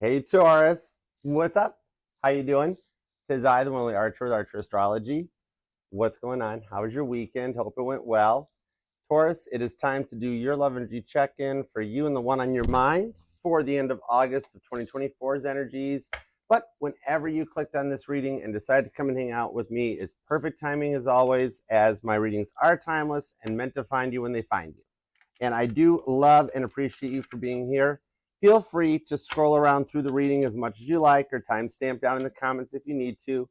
Hey Taurus, what's up? How you doing? Tis I, the one only Archer with Archer Astrology. What's going on? How was your weekend? Hope it went well. Taurus, it is time to do your love energy check-in for you and the one on your mind for the end of August of 2024's energies. But whenever you clicked on this reading and decided to come and hang out with me is perfect timing as always, as my readings are timeless and meant to find you when they find you. And I do love and appreciate you for being here. Feel free to scroll around through the reading as much as you like, or timestamp down in the comments if you need to.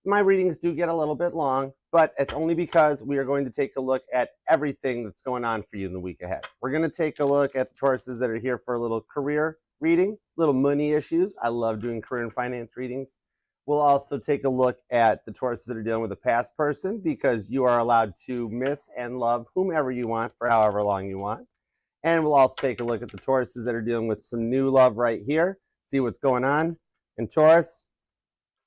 My readings do get a little bit long, but it's only because we are going to take a look at everything that's going on for you in the week ahead. We're going to take a look at the Tauruses that are here for a little career reading, little money issues. I love doing career and finance readings. We'll also take a look at the Tauruses that are dealing with a past person, because you are allowed to miss and love whomever you want for however long you want. And we'll also take a look at the Tauruses that are dealing with some new love right here, see what's going on. And Taurus,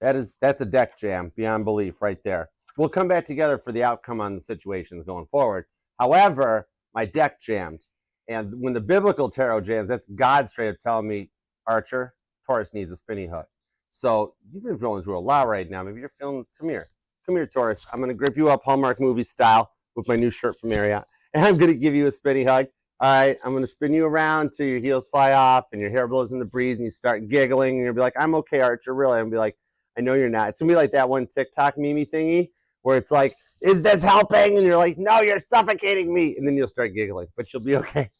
that's a deck jam beyond belief right there. We'll come back together for the outcome on the situations going forward. However, my deck jammed. And when the biblical tarot jams, that's God straight up telling me, Archer, Taurus needs a spinny hook. So you've been feeling through a lot right now. Maybe you're feeling, come here, Taurus. I'm going to grip you up Hallmark movie style with my new shirt from Marriott. And I'm going to give you a spinny hug. All right, I'm going to spin you around till your heels fly off and your hair blows in the breeze and you start giggling and you'll be like, I'm okay, Archer, really. I'm going to be like, I know you're not. It's going to be like that one TikTok meme thingy where it's like, is this helping? And you're like, no, you're suffocating me. And then you'll start giggling, but you'll be okay.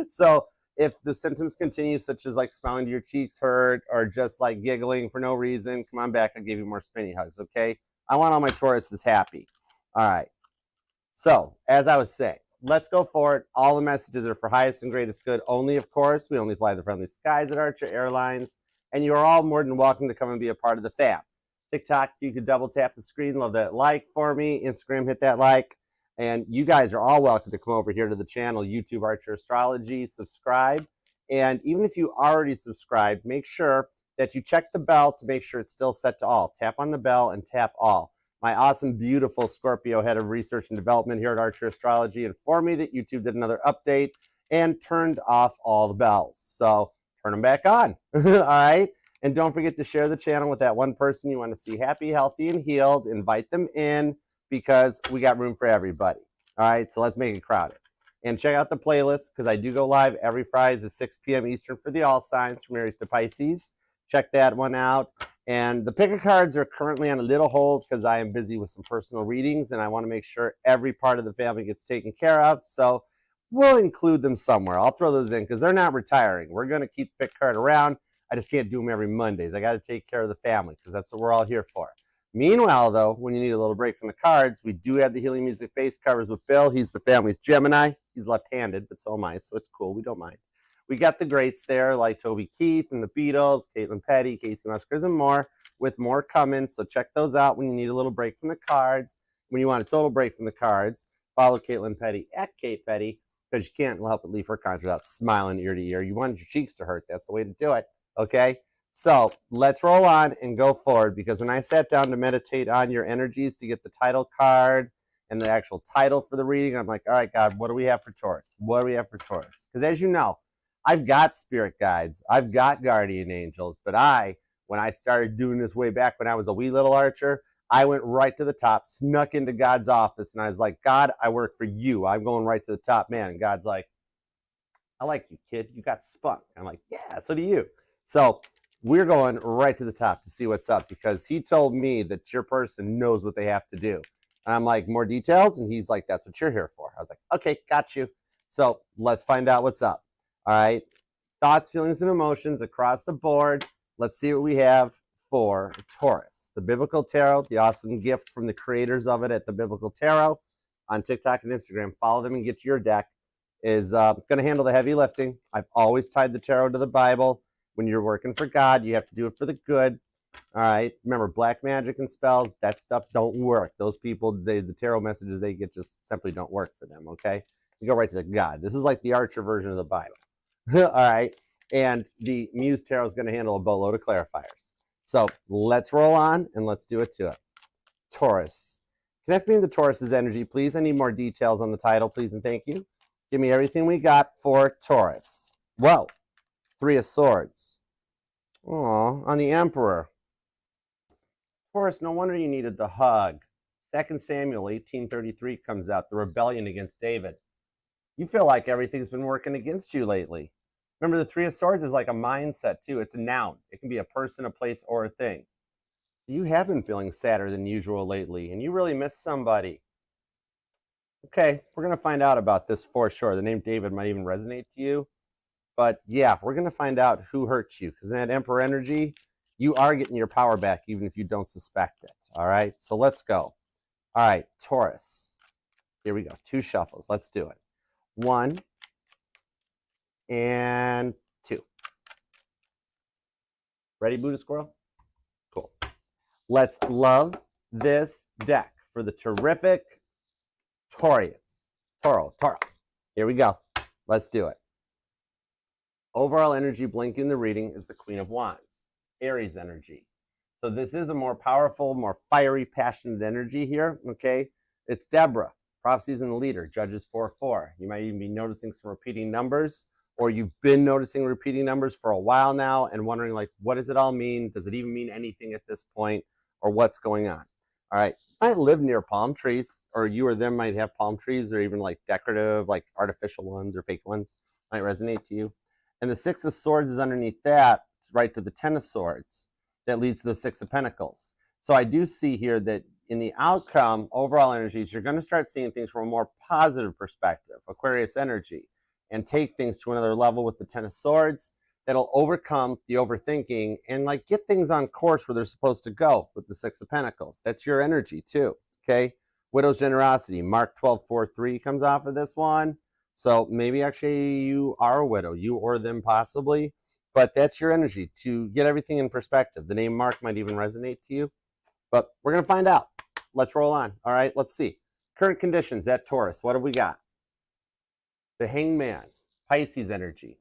So if the symptoms continue, such as like smiling to your cheeks hurt or just like giggling for no reason, come on back. I'll give you more spinny hugs, okay? I want all my Tauruses happy. All right. So as I was saying, let's go forward. All the messages are for highest and greatest good only, of course. We only fly the friendly skies at Archer Airlines. And you are all more than welcome to come and be a part of the fam. TikTok, you could double tap the screen. Love that like for me. Instagram, hit that like. And you guys are all welcome to come over here to the channel, YouTube Archer Astrology, subscribe. And even if you already subscribed, make sure that you check the bell to make sure it's still set to all. Tap on the bell and tap all. My awesome, beautiful Scorpio head of research and development here at Archer Astrology informed me that YouTube did another update and turned off all the bells. So turn them back on. All right. And don't forget to share the channel with that one person you want to see happy, healthy, and healed. Invite them in because we got room for everybody. All right. So let's make it crowded. And check out the playlist because I do go live every Friday at 6 p.m. Eastern for the all signs from Aries to Pisces. Check that one out. And the pick-a cards are currently on a little hold because I am busy with some personal readings and I want to make sure every part of the family gets taken care of. So we'll include them somewhere. I'll throw those in because they're not retiring. We're going to keep the pick card around. I just can't do them every Mondays. I got to take care of the family because that's what we're all here for. Meanwhile, though, when you need a little break from the cards, we do have the Healing Music base covers with Bill. He's the family's Gemini. He's left-handed, but so am I, so it's cool. We don't mind. We got the greats there like Toby Keith and the Beatles, Caitlin Petty, Casey Musgraves, and more, with more coming. So check those out when you need a little break from the cards. When you want a total break from the cards, follow Caitlin Petty at Kate Petty because you can't help but leave her cards without smiling ear to ear. You want your cheeks to hurt. That's the way to do it, okay? So let's roll on and go forward because when I sat down to meditate on your energies to get the title card and the actual title for the reading, I'm like, all right, God, what do we have for Taurus? What do we have for Taurus? Because as you know, I've got spirit guides, I've got guardian angels, but when I started doing this way back when I was a wee little Archer, I went right to the top, snuck into God's office, and I was like, God, I work for you. I'm going right to the top, man. And God's like, I like you, kid. You got spunk. I'm like, yeah, so do you. So we're going right to the top to see what's up because he told me that your person knows what they have to do. And I'm like, more details? And he's like, that's what you're here for. I was like, okay, got you. So let's find out what's up. All right, thoughts, feelings, and emotions across the board. Let's see what we have for Taurus. The Biblical Tarot, the awesome gift from the creators of it at the Biblical Tarot on TikTok and Instagram. Follow them and get your deck. Is going to handle the heavy lifting. I've always tied the tarot to the Bible. When you're working for God, you have to do it for the good. All right, remember, black magic and spells, that stuff don't work. Those people, the tarot messages they get just simply don't work for them, okay? You go right to the God. This is like the Archer version of the Bible. All right. And the Muse Tarot is going to handle a boatload of clarifiers. So let's roll on and let's do it to it. Taurus. Connect me to Taurus's energy, please. I need more details on the title, please, and thank you. Give me everything we got for Taurus. Whoa. 3 of Swords. Aw, on the Emperor. Taurus, no wonder you needed the hug. 2 Samuel 18:33 comes out, the rebellion against David. You feel like everything's been working against you lately. Remember, the Three of Swords is like a mindset, too. It's a noun. It can be a person, a place, or a thing. You have been feeling sadder than usual lately, and you really miss somebody. Okay, we're going to find out about this for sure. The name David might even resonate to you. But yeah, we're going to find out who hurts you, because in that Emperor energy, you are getting your power back, even if you don't suspect it. All right, so let's go. All right, Taurus. Here we go. 2 shuffles. Let's do it. 1 and 2. Ready, Buddha Squirrel? Cool. Let's love this deck for the terrific Taurians. Toro. Here we go. Let's do it. Overall energy blinking the reading is the Queen of Wands, Aries energy. So this is a more powerful, more fiery, passionate energy here, okay? It's Deborah, prophecies in the leader, Judges 4:4. You might even be noticing some repeating numbers, or you've been noticing repeating numbers for a while now and wondering, like, what does it all mean? Does it even mean anything at this point, or what's going on? All right, you might live near palm trees, or you or them might have palm trees, or even like decorative, like artificial ones or fake ones might resonate to you. And the 6 of Swords is underneath that, right to the 10 of Swords. That leads to the 6 of Pentacles. So I do see here that in the outcome, overall energies, you're going to start seeing things from a more positive perspective, Aquarius energy, and take things to another level with the 10 of Swords that'll overcome the overthinking and like get things on course where they're supposed to go with the 6 of Pentacles. That's your energy too, okay? Widow's generosity, Mark 12:4-3 comes off of this one. So maybe actually you are a widow, you or them possibly, but that's your energy to get everything in perspective. The name Mark might even resonate to you, but we're going to find out. Let's roll on. All right, let's see. Current conditions at Taurus. What have we got? The Hangman, Pisces energy,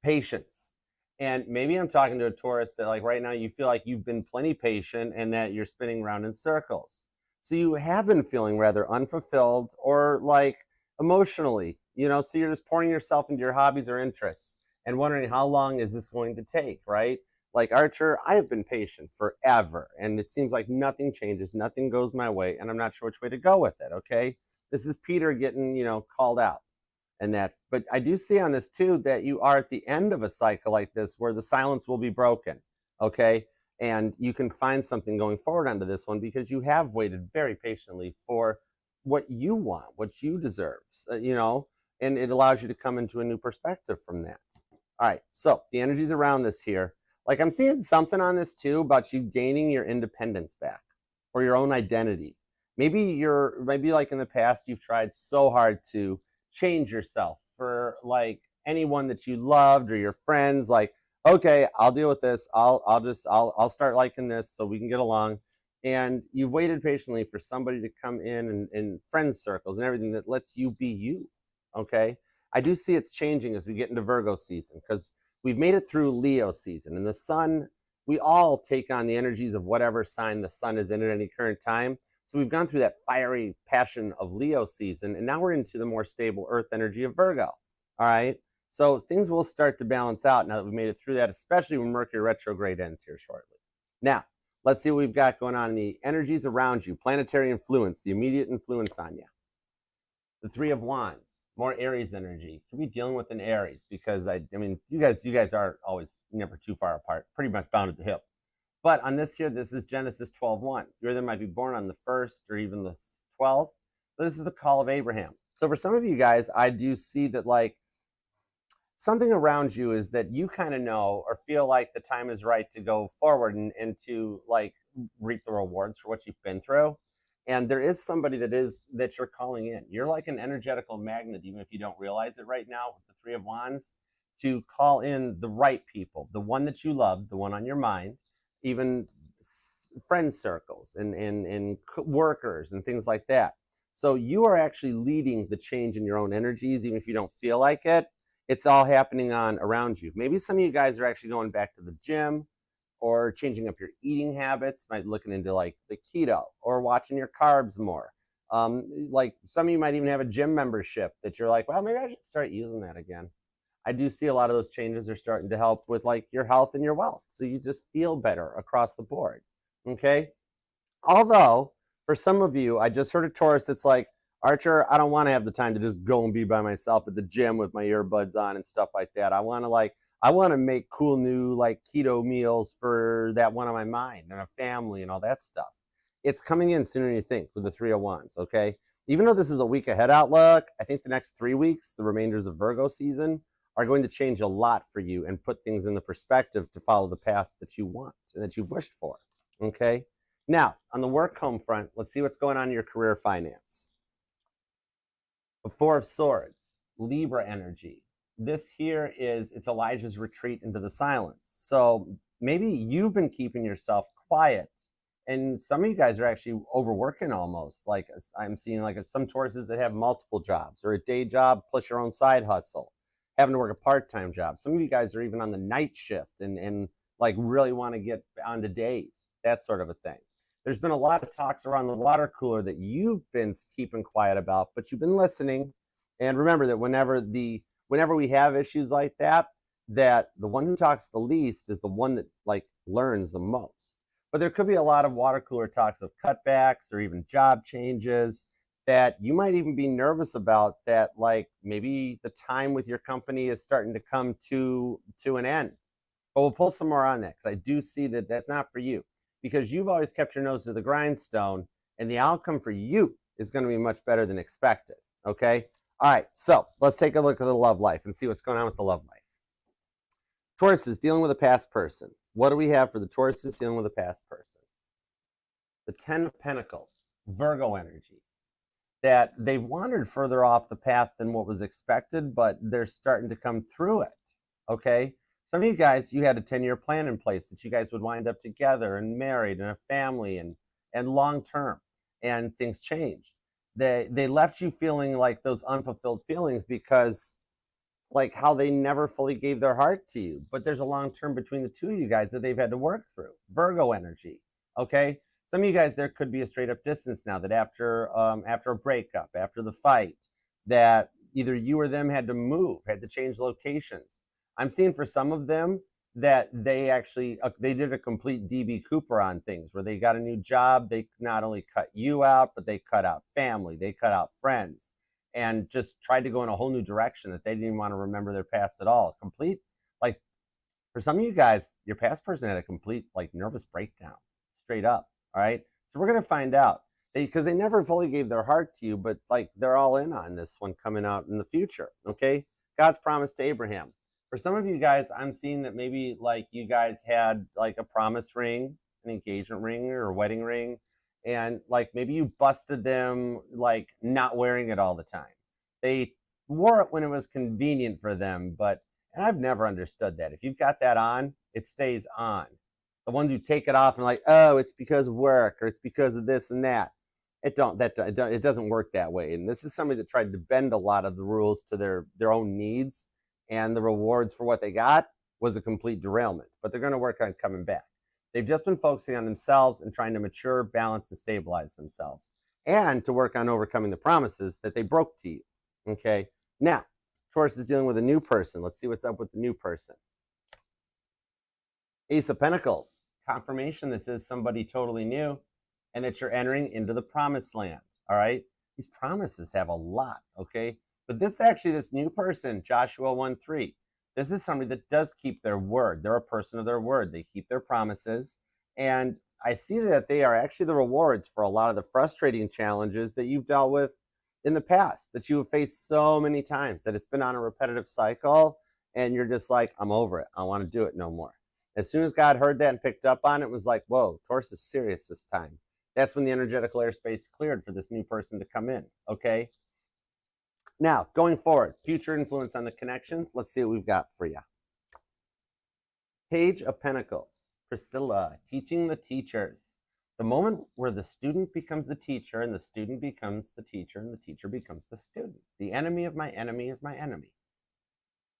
patience. And maybe I'm talking to a Taurus that like right now you feel like you've been plenty patient and that you're spinning around in circles. So you have been feeling rather unfulfilled or like emotionally, so you're just pouring yourself into your hobbies or interests and wondering how long is this going to take, right? Like Archer, I have been patient forever, and it seems like nothing changes, nothing goes my way, and I'm not sure which way to go with it, okay? This is Peter getting, called out and that. But I do see on this too that you are at the end of a cycle like this where the silence will be broken, okay? And you can find something going forward onto this one because you have waited very patiently for what you want, what you deserve, and it allows you to come into a new perspective from that. All right, so the energies around this here, like I'm seeing something on this too about you gaining your independence back or your own identity. Maybe like in the past, you've tried so hard to change yourself for like anyone that you loved or your friends, like, okay, I'll deal with this. I'll start liking this so we can get along. And you've waited patiently for somebody to come in friend circles and everything that lets you be you, okay? I do see it's changing as we get into Virgo season because we've made it through Leo season. And the sun, we all take on the energies of whatever sign the sun is in at any current time. So we've gone through that fiery passion of Leo season, and now we're into the more stable earth energy of Virgo, all right? So things will start to balance out now that we've made it through that, especially when Mercury retrograde ends here shortly. Now, let's see what we've got going on in the energies around you. Planetary influence, the immediate influence on you. The 3 of Wands, more Aries energy. Could be dealing with an Aries because I mean, you guys are always never too far apart, pretty much bound at the hip. But on this here, this is Genesis 12:1. You either might be born on the 1st or even the 12th. But this is the call of Abraham. So for some of you guys, I do see that like something around you is that you kind of know or feel like the time is right to go forward and to like reap the rewards for what you've been through. And there is somebody that you're calling in. You're like an energetical magnet, even if you don't realize it right now with the 3 of Wands, to call in the right people, the one that you love, the one on your mind, even friend circles and workers and things like that. So you are actually leading the change in your own energies, even if you don't feel like it. It's all happening on around you. Maybe some of you guys are actually going back to the gym or changing up your eating habits, might be looking into like the keto or watching your carbs more. Like some of you might even have a gym membership that you're like, well, maybe I should start using that again. I do see a lot of those changes are starting to help with like your health and your wealth. So you just feel better across the board. Okay. Although for some of you, I just heard a Taurus that's like, Archer, I don't want to have the time to just go and be by myself at the gym with my earbuds on and stuff like that. I want to make cool new like keto meals for that one on my mind and a family and all that stuff. It's coming in sooner than you think with the 3 of Wands, okay? Even though this is a week ahead outlook, I think the next 3 weeks, the remainders of Virgo season, are going to change a lot for you and put things in the perspective to follow the path that you want and that you've wished for, okay? Now, on the work home front, let's see what's going on in your career finance. The 4 of Swords, Libra energy. This here it's Elijah's retreat into the silence. So maybe you've been keeping yourself quiet, and some of you guys are actually overworking almost. Like I'm seeing like some Tauruses that have multiple jobs or a day job plus your own side hustle, having to work a part-time job. Some of you guys are even on the night shift and like really want to get onto days, that sort of a thing. There's been a lot of talks around the water cooler that you've been keeping quiet about, but you've been listening. And remember that whenever we have issues like that the one who talks the least is the one that like learns the most. But there could be a lot of water cooler talks of cutbacks or even job changes that you might even be nervous about, that like maybe the time with your company is starting to come to an end. But we'll pull some more on that because I do see that that's not for you, because you've always kept your nose to the grindstone and the outcome for you is going to be much better than expected, okay? All right, so let's take a look at the love life and see what's going on with the love life. Tauruses dealing with a past person. What do we have for the Tauruses dealing with a past person? The 10 of Pentacles, Virgo energy. That they've wandered further off the path than what was expected, but they're starting to come through it, okay? Some of you guys, you had a 10-year plan in place that you guys would wind up together and married and a family and long term, and things changed. They left you feeling like those unfulfilled feelings because like how they never fully gave their heart to you. But there's a long term between the two of you guys that they've had to work through. Virgo energy, okay? Some of you guys, there could be a straight up distance now that after a breakup, after the fight, that either you or them had to move, had to change locations. I'm seeing for some of them that they actually, they did a complete DB Cooper on things where they got a new job. They not only cut you out, but they cut out family, they cut out friends, and just tried to go in a whole new direction that they didn't even want to remember their past at all. Complete, like for some of you guys, your past person had a complete like nervous breakdown, straight up. All right. So we're going to find out, because they never fully gave their heart to you, but like they're all in on this one coming out in the future. Okay. God's promise to Abraham. For some of you guys, I'm seeing that maybe like you guys had like a promise ring, an engagement ring or a wedding ring, and like maybe you busted them like not wearing it all the time. They wore it when it was convenient for them, but, and I've never understood that. If you've got that on, it stays on. The ones who take it off and like, oh, it's because of work or it's because of this and that. It doesn't work that way. And this is somebody that tried to bend a lot of the rules to their own needs, and the rewards for what they got was a complete derailment. But they're going to work on coming back. They've just been focusing on themselves and trying to mature, balance, and stabilize themselves, and to work on overcoming the promises that they broke to you. Okay. Now, Taurus is dealing with a new person. Let's see what's up with the new person. Ace of Pentacles, confirmation this is somebody totally new and that you're entering into the promised land, all right? These promises have a lot, okay? But this new person, Joshua 1:3, this is somebody that does keep their word. They're a person of their word. They keep their promises. And I see that they are actually the rewards for a lot of the frustrating challenges that you've dealt with in the past, that you have faced so many times, that it's been on a repetitive cycle and you're just like, I'm over it. I don't want to do it no more. As soon as God heard that and picked up on it, it was like, whoa, Taurus is serious this time. That's when the energetical airspace cleared for this new person to come in, okay? Now, going forward, future influence on the connection. Let's see what we've got for you. Page of Pentacles, Priscilla, teaching the teachers. The moment where the student becomes the teacher and the student becomes the teacher and the teacher becomes the student. The enemy of my enemy is my enemy.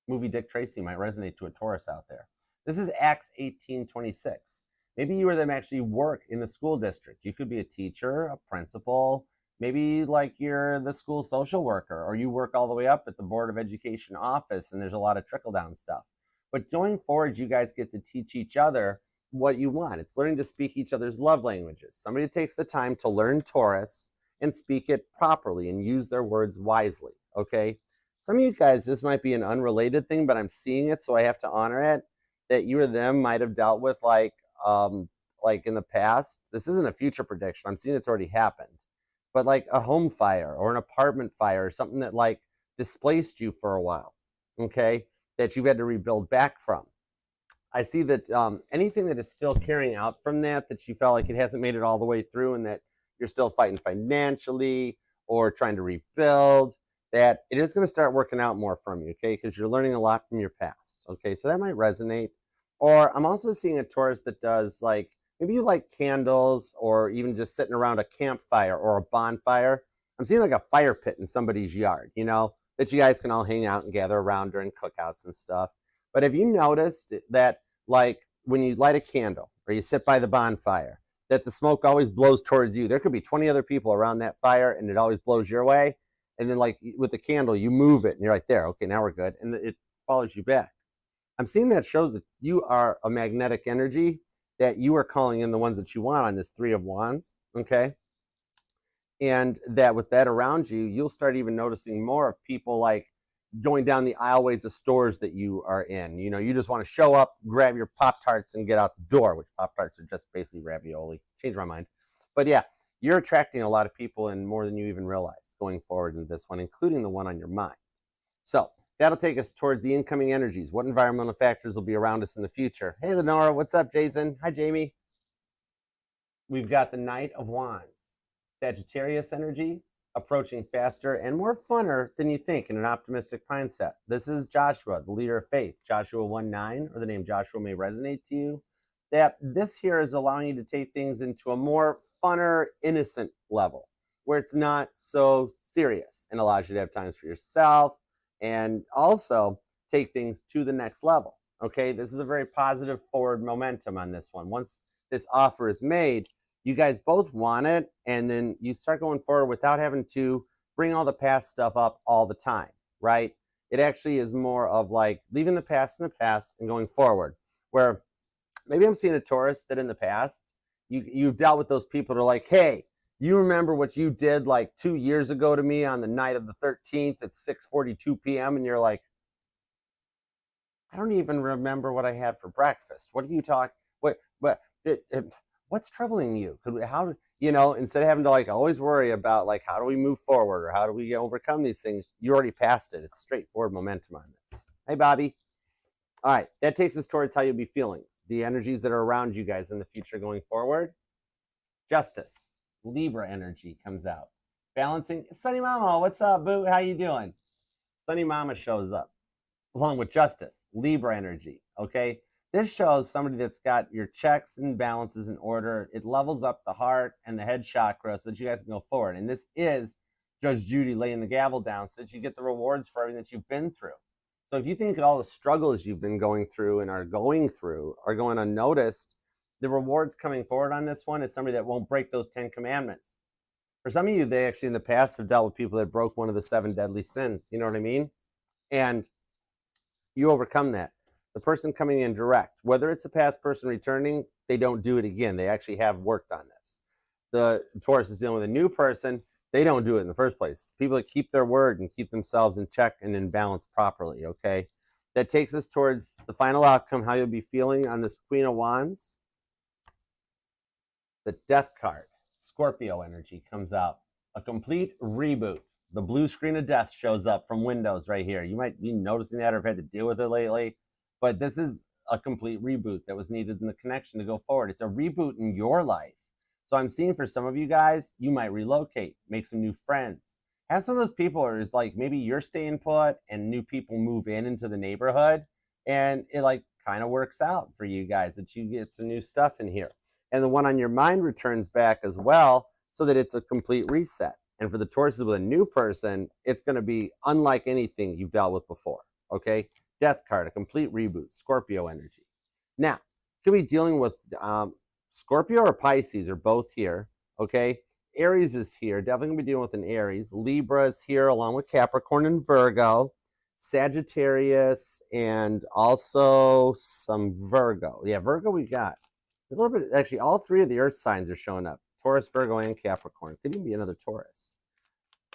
Movie Dick Tracy might resonate to a Taurus out there. This is Acts 18:26. Maybe you or them actually work in the school district. You could be a teacher, a principal, Maybe like you're the school social worker, or you work all the way up at the Board of Education office and there's a lot of trickle down stuff. But going forward, you guys get to teach each other what you want. It's learning to speak each other's love languages. Somebody takes the time to learn Taurus and speak it properly and use their words wisely, okay? Some of you guys, this might be an unrelated thing, but I'm seeing it, so I have to honor it, that you or them might have dealt with like in the past. This isn't a future prediction. I'm seeing it's already happened. But like a home fire or an apartment fire or something that like displaced you for a while, okay, that you've had to rebuild back from. I see that anything that is still carrying out from that you felt like it hasn't made it all the way through and that you're still fighting financially or trying to rebuild, that it is going to start working out more from you, okay, because you're learning a lot from your past, okay, so that might resonate. Or I'm also seeing a Taurus that does like, maybe you like candles or even just sitting around a campfire or a bonfire. I'm seeing like a fire pit in somebody's yard, you know, that you guys can all hang out and gather around during cookouts and stuff. But have you noticed that like when you light a candle or you sit by the bonfire, that the smoke always blows towards you? There could be 20 other people around that fire and it always blows your way. And then like with the candle, you move it and you're like, there, okay, now we're good. And it follows you back. I'm seeing that shows that you are a magnetic energy, that you are calling in the ones that you want on this Three of Wands, okay? And that with that around you, you'll start even noticing more of people like going down the aisleways of stores that you are in. You know, you just want to show up, grab your Pop-Tarts and get out the door, which Pop-Tarts are just basically ravioli. Changed my mind. But yeah, you're attracting a lot of people and more than you even realize going forward in this one, including the one on your mind. So that'll take us towards the incoming energies. What environmental factors will be around us in the future? Hey, Lenora, what's up, Jason? Hi, Jamie. We've got the Knight of Wands, Sagittarius energy, approaching faster and more funner than you think in an optimistic mindset. This is Joshua, the leader of faith. Joshua 1:9, or the name Joshua may resonate to you. That this here is allowing you to take things into a more funner, innocent level, where it's not so serious and allows you to have times for yourself and also take things to the next level. Okay, this is a very positive forward momentum on this one. Once this offer is made, you guys both want it, and then you start going forward without having to bring all the past stuff up all the time, right? It actually is more of like leaving the past in the past and going forward, where maybe I'm seeing a Taurus that in the past, you've dealt with those people that are like, hey, you remember what you did like 2 years ago to me on the night of the 13th at 6:42 p.m. And you're like, I don't even remember what I had for breakfast. What are you talking? What's troubling you? How, you know, instead of having to like always worry about like, how do we move forward or how do we overcome these things? You already passed it. It's straightforward momentum on this. Hey, Bobby. All right. That takes us towards how you'll be feeling. The energies that are around you guys in the future going forward. Justice, Libra energy comes out. Balancing. Sunny Mama, what's up, boo? How you doing? Sunny Mama shows up along with Justice, Libra energy, okay? This shows somebody that's got your checks and balances in order. It levels up the heart and the head chakra so that you guys can go forward. And this is Judge Judy laying the gavel down so that you get the rewards for everything that you've been through. So if you think all the struggles you've been going through and are going unnoticed, the rewards coming forward on this one is somebody that won't break those 10 commandments. For some of you, they actually in the past have dealt with people that broke one of the 7 deadly sins. You know what I mean? And you overcome that. The person coming in direct, whether it's a past person returning, they don't do it again. They actually have worked on this. The Taurus is dealing with a new person. They don't do it in the first place. People that keep their word and keep themselves in check and in balance properly, okay? That takes us towards the final outcome, how you'll be feeling on this Queen of Wands. The Death card, Scorpio energy, comes out. A complete reboot. The blue screen of death shows up from Windows right here. You might be noticing that or have had to deal with it lately. But this is a complete reboot that was needed in the connection to go forward. It's a reboot in your life. So I'm seeing for some of you guys, you might relocate, make some new friends. Have some of those people where it's like maybe you're staying put and new people move into the neighborhood. And it like kind of works out for you guys that you get some new stuff in here. And the one on your mind returns back as well so that it's a complete reset. And for the Tauruses with a new person, it's going to be unlike anything you've dealt with before, okay? Death card, a complete reboot, Scorpio energy. Now, could be dealing with Scorpio or Pisces, or both here, okay? Aries is here. Definitely going to be dealing with an Aries. Libra is here along with Capricorn and Virgo. Sagittarius and also some Virgo. Yeah, Virgo we got. A little bit, actually, all three of the earth signs are showing up. Taurus, Virgo, and Capricorn. Could even be another Taurus.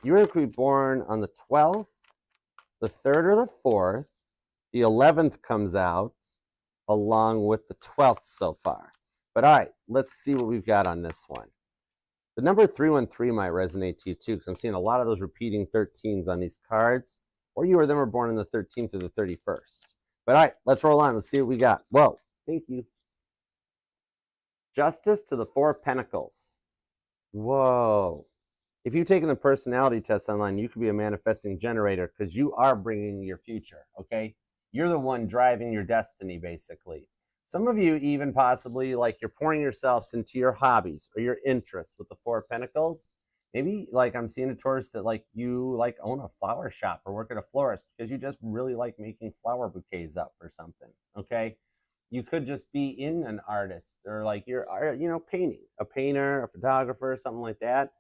You could be born on the 12th, the 3rd, or the 4th. The 11th comes out along with the 12th so far. But all right, let's see what we've got on this one. The number 313 might resonate to you too, because I'm seeing a lot of those repeating 13s on these cards. Or you or them are born on the 13th or the 31st. But all right, let's roll on. Let's see what we got. Whoa, thank you. Justice to the 4 of Pentacles. Whoa. If you've taken the personality test online, you could be a manifesting generator because you are bringing your future, okay? You're the one driving your destiny, basically. Some of you even possibly, like, you're pouring yourselves into your hobbies or your interests with the 4 of Pentacles. Maybe, like, I'm seeing a Taurus that, like, you, like, own a flower shop or work at a florist because you just really like making flower bouquets up or something, okay? You could just be in an artist or, like, you're, you know, painting, a painter, a photographer, something like that.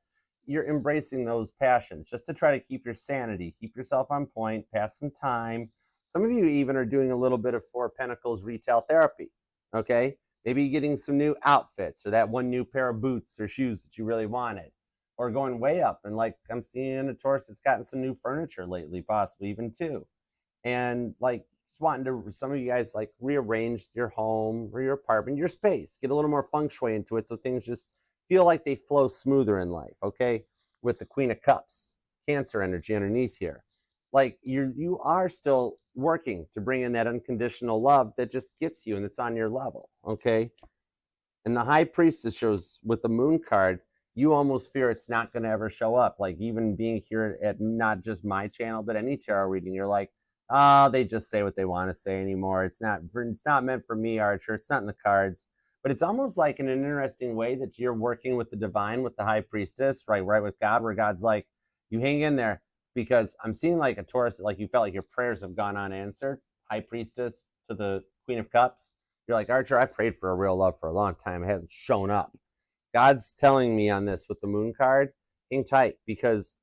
You're embracing those passions just to try to keep your sanity, keep yourself on point, pass some time. Some of you even are doing a little bit of 4 of Pentacles retail therapy, okay? Maybe getting some new outfits or that one new pair of boots or shoes that you really wanted, or going way up. And, like, I'm seeing a Taurus that's gotten some new furniture lately, possibly even 2. And, like, just wanting to, some of you guys, like, rearrange your home or your apartment, your space, get a little more feng shui into it so things just feel like they flow smoother in life, okay? With the Queen of Cups, Cancer energy underneath here. Like, you are still working to bring in that unconditional love that just gets you and it's on your level, okay? And the High Priestess shows with the Moon card, you almost fear it's not going to ever show up. Like, even being here at not just my channel, but any tarot reading, you're like, oh, they just say what they want to say anymore. It's not meant for me, Archer. It's not in the cards. But it's almost like in an interesting way that you're working with the divine, with the High Priestess, right with God, where God's like, you hang in there, because I'm seeing like a Taurus, like you felt like your prayers have gone unanswered. High Priestess to the Queen of Cups. You're like, Archer, I prayed for a real love for a long time. It hasn't shown up. God's telling me on this with the Moon card, hang tight, because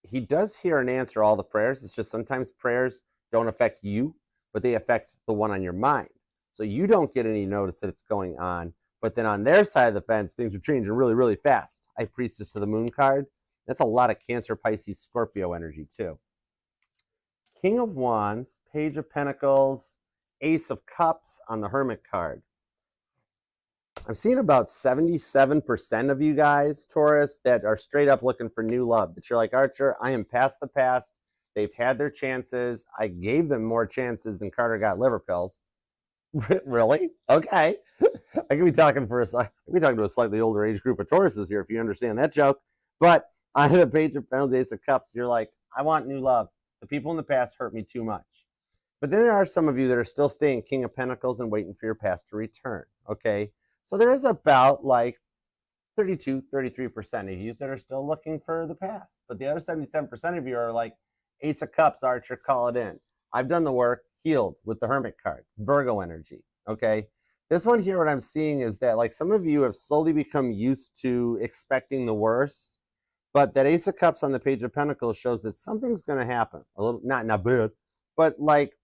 he does hear and answer all the prayers. It's just sometimes prayers don't affect you, but they affect the one on your mind. So you don't get any notice that it's going on. But then on their side of the fence, things are changing really, really fast. High Priestess of the Moon card. That's a lot of Cancer, Pisces, Scorpio energy too. King of Wands, Page of Pentacles, Ace of Cups on the Hermit card. I'm seeing about 77% of you guys, Taurus, that are straight up looking for new love. That you're like, Archer, I am past the past. They've had their chances. I gave them more chances than Carter got liver pills. Really? Okay. I could be talking to a slightly older age group of Tauruses here if you understand that joke. But on the Page of Pentacles, Ace of Cups, you're like, I want new love. The people in the past hurt me too much. But then there are some of you that are still staying King of Pentacles and waiting for your past to return. Okay. So there is about like 32, 33% of you that are still looking for the past. But the other 77% of you are like, Ace of Cups, Archer, call it in. I've done the work, healed with the Hermit card, Virgo energy, okay? This one here, what I'm seeing is that, like, some of you have slowly become used to expecting the worst, but that Ace of Cups on the Page of Pentacles shows that something's going to happen. A little, not bad, but like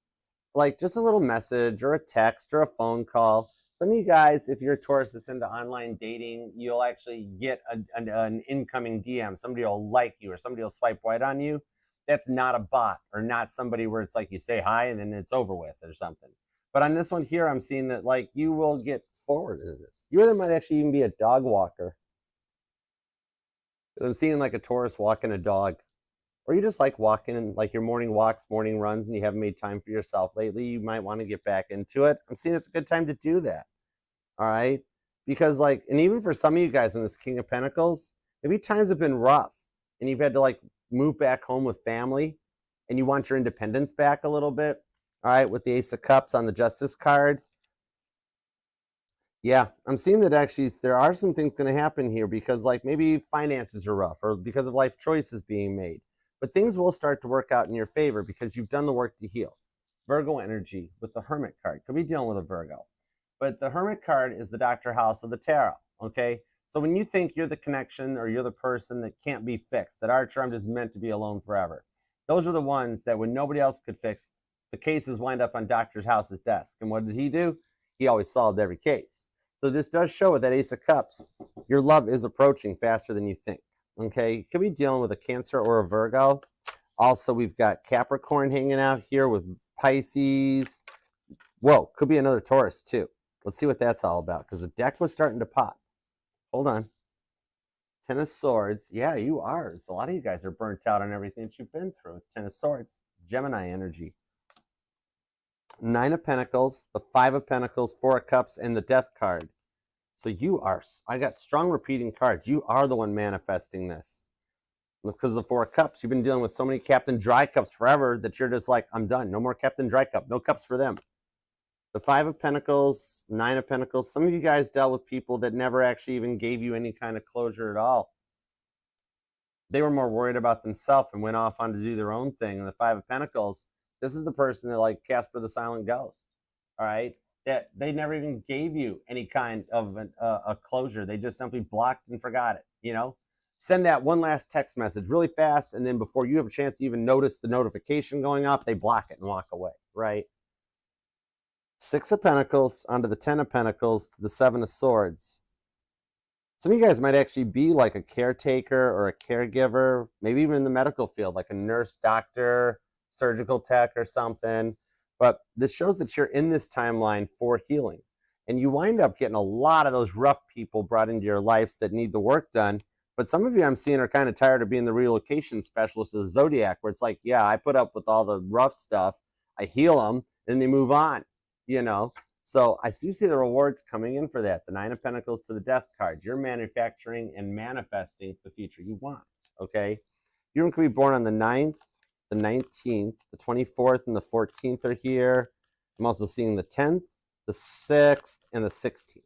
just a little message or a text or a phone call. Some of you guys, if you're a Taurus that's into online dating, you'll actually get an incoming DM. Somebody will like you or somebody will swipe right on you. That's not a bot or not somebody where it's like you say hi and then it's over with or something. But on this one here, I'm seeing that, like, you will get forward to this. You might actually even be a dog walker. I'm seeing like a Taurus walking a dog. Or you just like walking and like your morning walks, morning runs, and you haven't made time for yourself lately. You might want to get back into it. I'm seeing it's a good time to do that. All right. Because, like, and even for some of you guys in this King of Pentacles, maybe times have been rough and you've had to like move back home with family and you want your independence back a little bit. All right. With the Ace of Cups on the Justice card. Yeah, I'm seeing that actually there are some things going to happen here because, like, maybe finances are rough or because of life choices being made. But things will start to work out in your favor because you've done the work to heal. Virgo energy with the Hermit card. Could be dealing with a Virgo. But the Hermit card is the Dr. House of the tarot, okay? So when you think you're the connection or you're the person that can't be fixed, that Archer, I'm just meant to be alone forever, those are the ones that when nobody else could fix, the cases wind up on Dr. House's desk. And what did he do? He always solved every case. So this does show with that Ace of Cups, your love is approaching faster than you think. Okay, you could be dealing with a Cancer or a Virgo. Also, we've got Capricorn hanging out here with Pisces. Whoa, could be another Taurus too. Let's see what that's all about, because the deck was starting to pop. Hold on. Ten of Swords. Yeah, you are. So a lot of you guys are burnt out on everything that you've been through. Ten of Swords. Gemini energy. Nine of Pentacles, the Five of Pentacles, Four of Cups, and the Death card. So you are, I got strong repeating cards. You are the one manifesting this. Because of the Four of Cups, you've been dealing with so many Captain Dry Cups forever that you're just like, I'm done. No more Captain Dry Cup. No cups for them. The Five of Pentacles, Nine of Pentacles. Some of you guys dealt with people that never actually even gave you any kind of closure at all. They were more worried about themselves and went off on to do their own thing. And the Five of Pentacles, this is the person that like Casper the Silent Ghost. All right? That they never even gave you any kind of a closure. They just simply blocked and forgot it, you know? Send that one last text message really fast, and then before you have a chance to even notice the notification going off, they block it and walk away, right? Six of Pentacles onto the Ten of Pentacles to the Seven of Swords. Some of you guys might actually be like a caretaker or a caregiver, maybe even in the medical field, like a nurse, doctor, surgical tech or something. But this shows that you're in this timeline for healing. And you wind up getting a lot of those rough people brought into your lives that need the work done. But some of you I'm seeing are kind of tired of being the relocation specialist of the Zodiac, where it's like, yeah, I put up with all the rough stuff, I heal them, and they move on, you know? So I do see the rewards coming in for that. The Nine of Pentacles to the Death card. You're manufacturing and manifesting the future you want, okay? You could be born on the 9th, the 19th, the 24th, and the 14th are here. I'm also seeing the 10th, the 6th, and the 16th,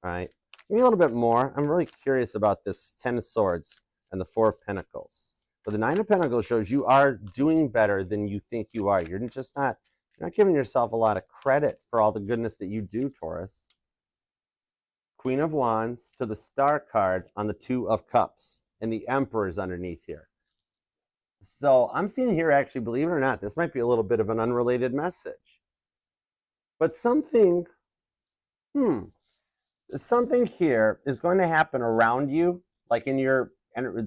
all right? Give me a little bit more. I'm really curious about this Ten of Swords and the Four of Pentacles. But the Nine of Pentacles shows you are doing better than you think you are. You're not giving yourself a lot of credit for all the goodness that you do, Taurus. Queen of Wands to the Star card on the Two of Cups. And the Emperor is underneath here. So I'm seeing here, actually, believe it or not, this might be a little bit of an unrelated message. But something here is going to happen around you, like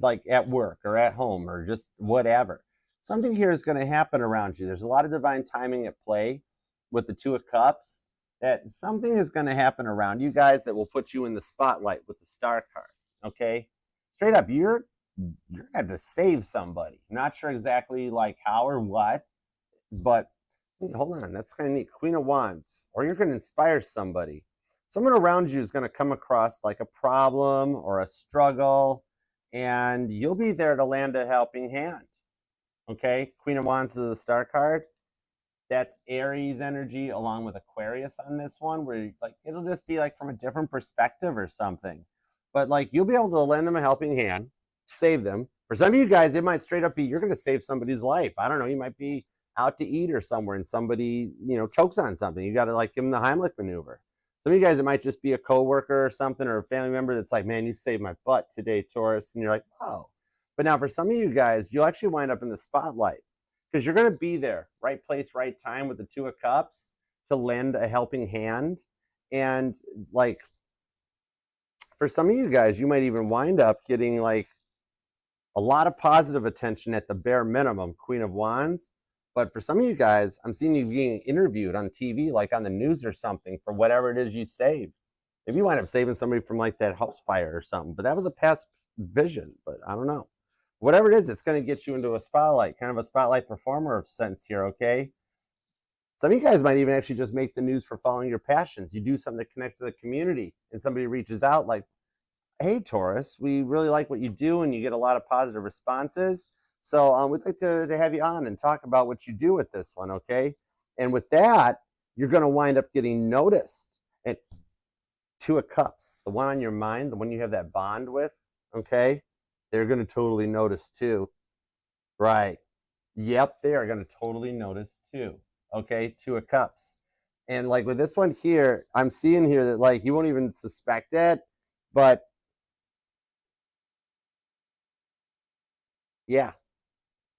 like at work or at home or just whatever. Something here is going to happen around you. There's a lot of divine timing at play with the Two of Cups. That something is going to happen around you guys that will put you in the spotlight with the Star card. Okay, straight up, you're going to have to save somebody. I'm not sure exactly like how or what, but hold on, that's kind of neat. Queen of Wands, or you're going to inspire somebody. Someone around you is going to come across like a problem or a struggle, and you'll be there to lend a helping hand. Okay, Queen of Wands is the Star card. That's Aries energy along with Aquarius on this one, where like it'll just be like from a different perspective or something. But like you'll be able to lend them a helping hand, save them. For some of you guys, it might straight up be you're going to save somebody's life. I don't know, you might be out to eat or somewhere and somebody, you know, chokes on something. You got to like give them the Heimlich maneuver. Some of you guys, it might just be a coworker or something or a family member that's like, man, you saved my butt today, Taurus. And you're like, oh. But now for some of you guys, you'll actually wind up in the spotlight because you're going to be there, right place, right time with the Two of Cups to lend a helping hand. And like, for some of you guys, you might even wind up getting like a lot of positive attention at the bare minimum, Queen of Wands. But for some of you guys, I'm seeing you being interviewed on TV, like on the news or something, for whatever it is you saved. Maybe you wind up saving somebody from like that house fire or something, but that was a past vision, but I don't know. Whatever it is, it's going to get you into a spotlight, kind of a spotlight performer of sense here, okay? Some of you guys might even actually just make the news for following your passions. You do something that connects to the community, and somebody reaches out like, hey, Taurus, we really like what you do, and you get a lot of positive responses. So we'd like to have you on and talk about what you do with this one, okay? And with that, you're going to wind up getting noticed. And Two of Cups, the one on your mind, the one you have that bond with, okay? They're going to totally notice too. Right. Yep, they are going to totally notice too. Okay, Two of Cups. And like with this one here, I'm seeing here that like you won't even suspect it, but Yeah.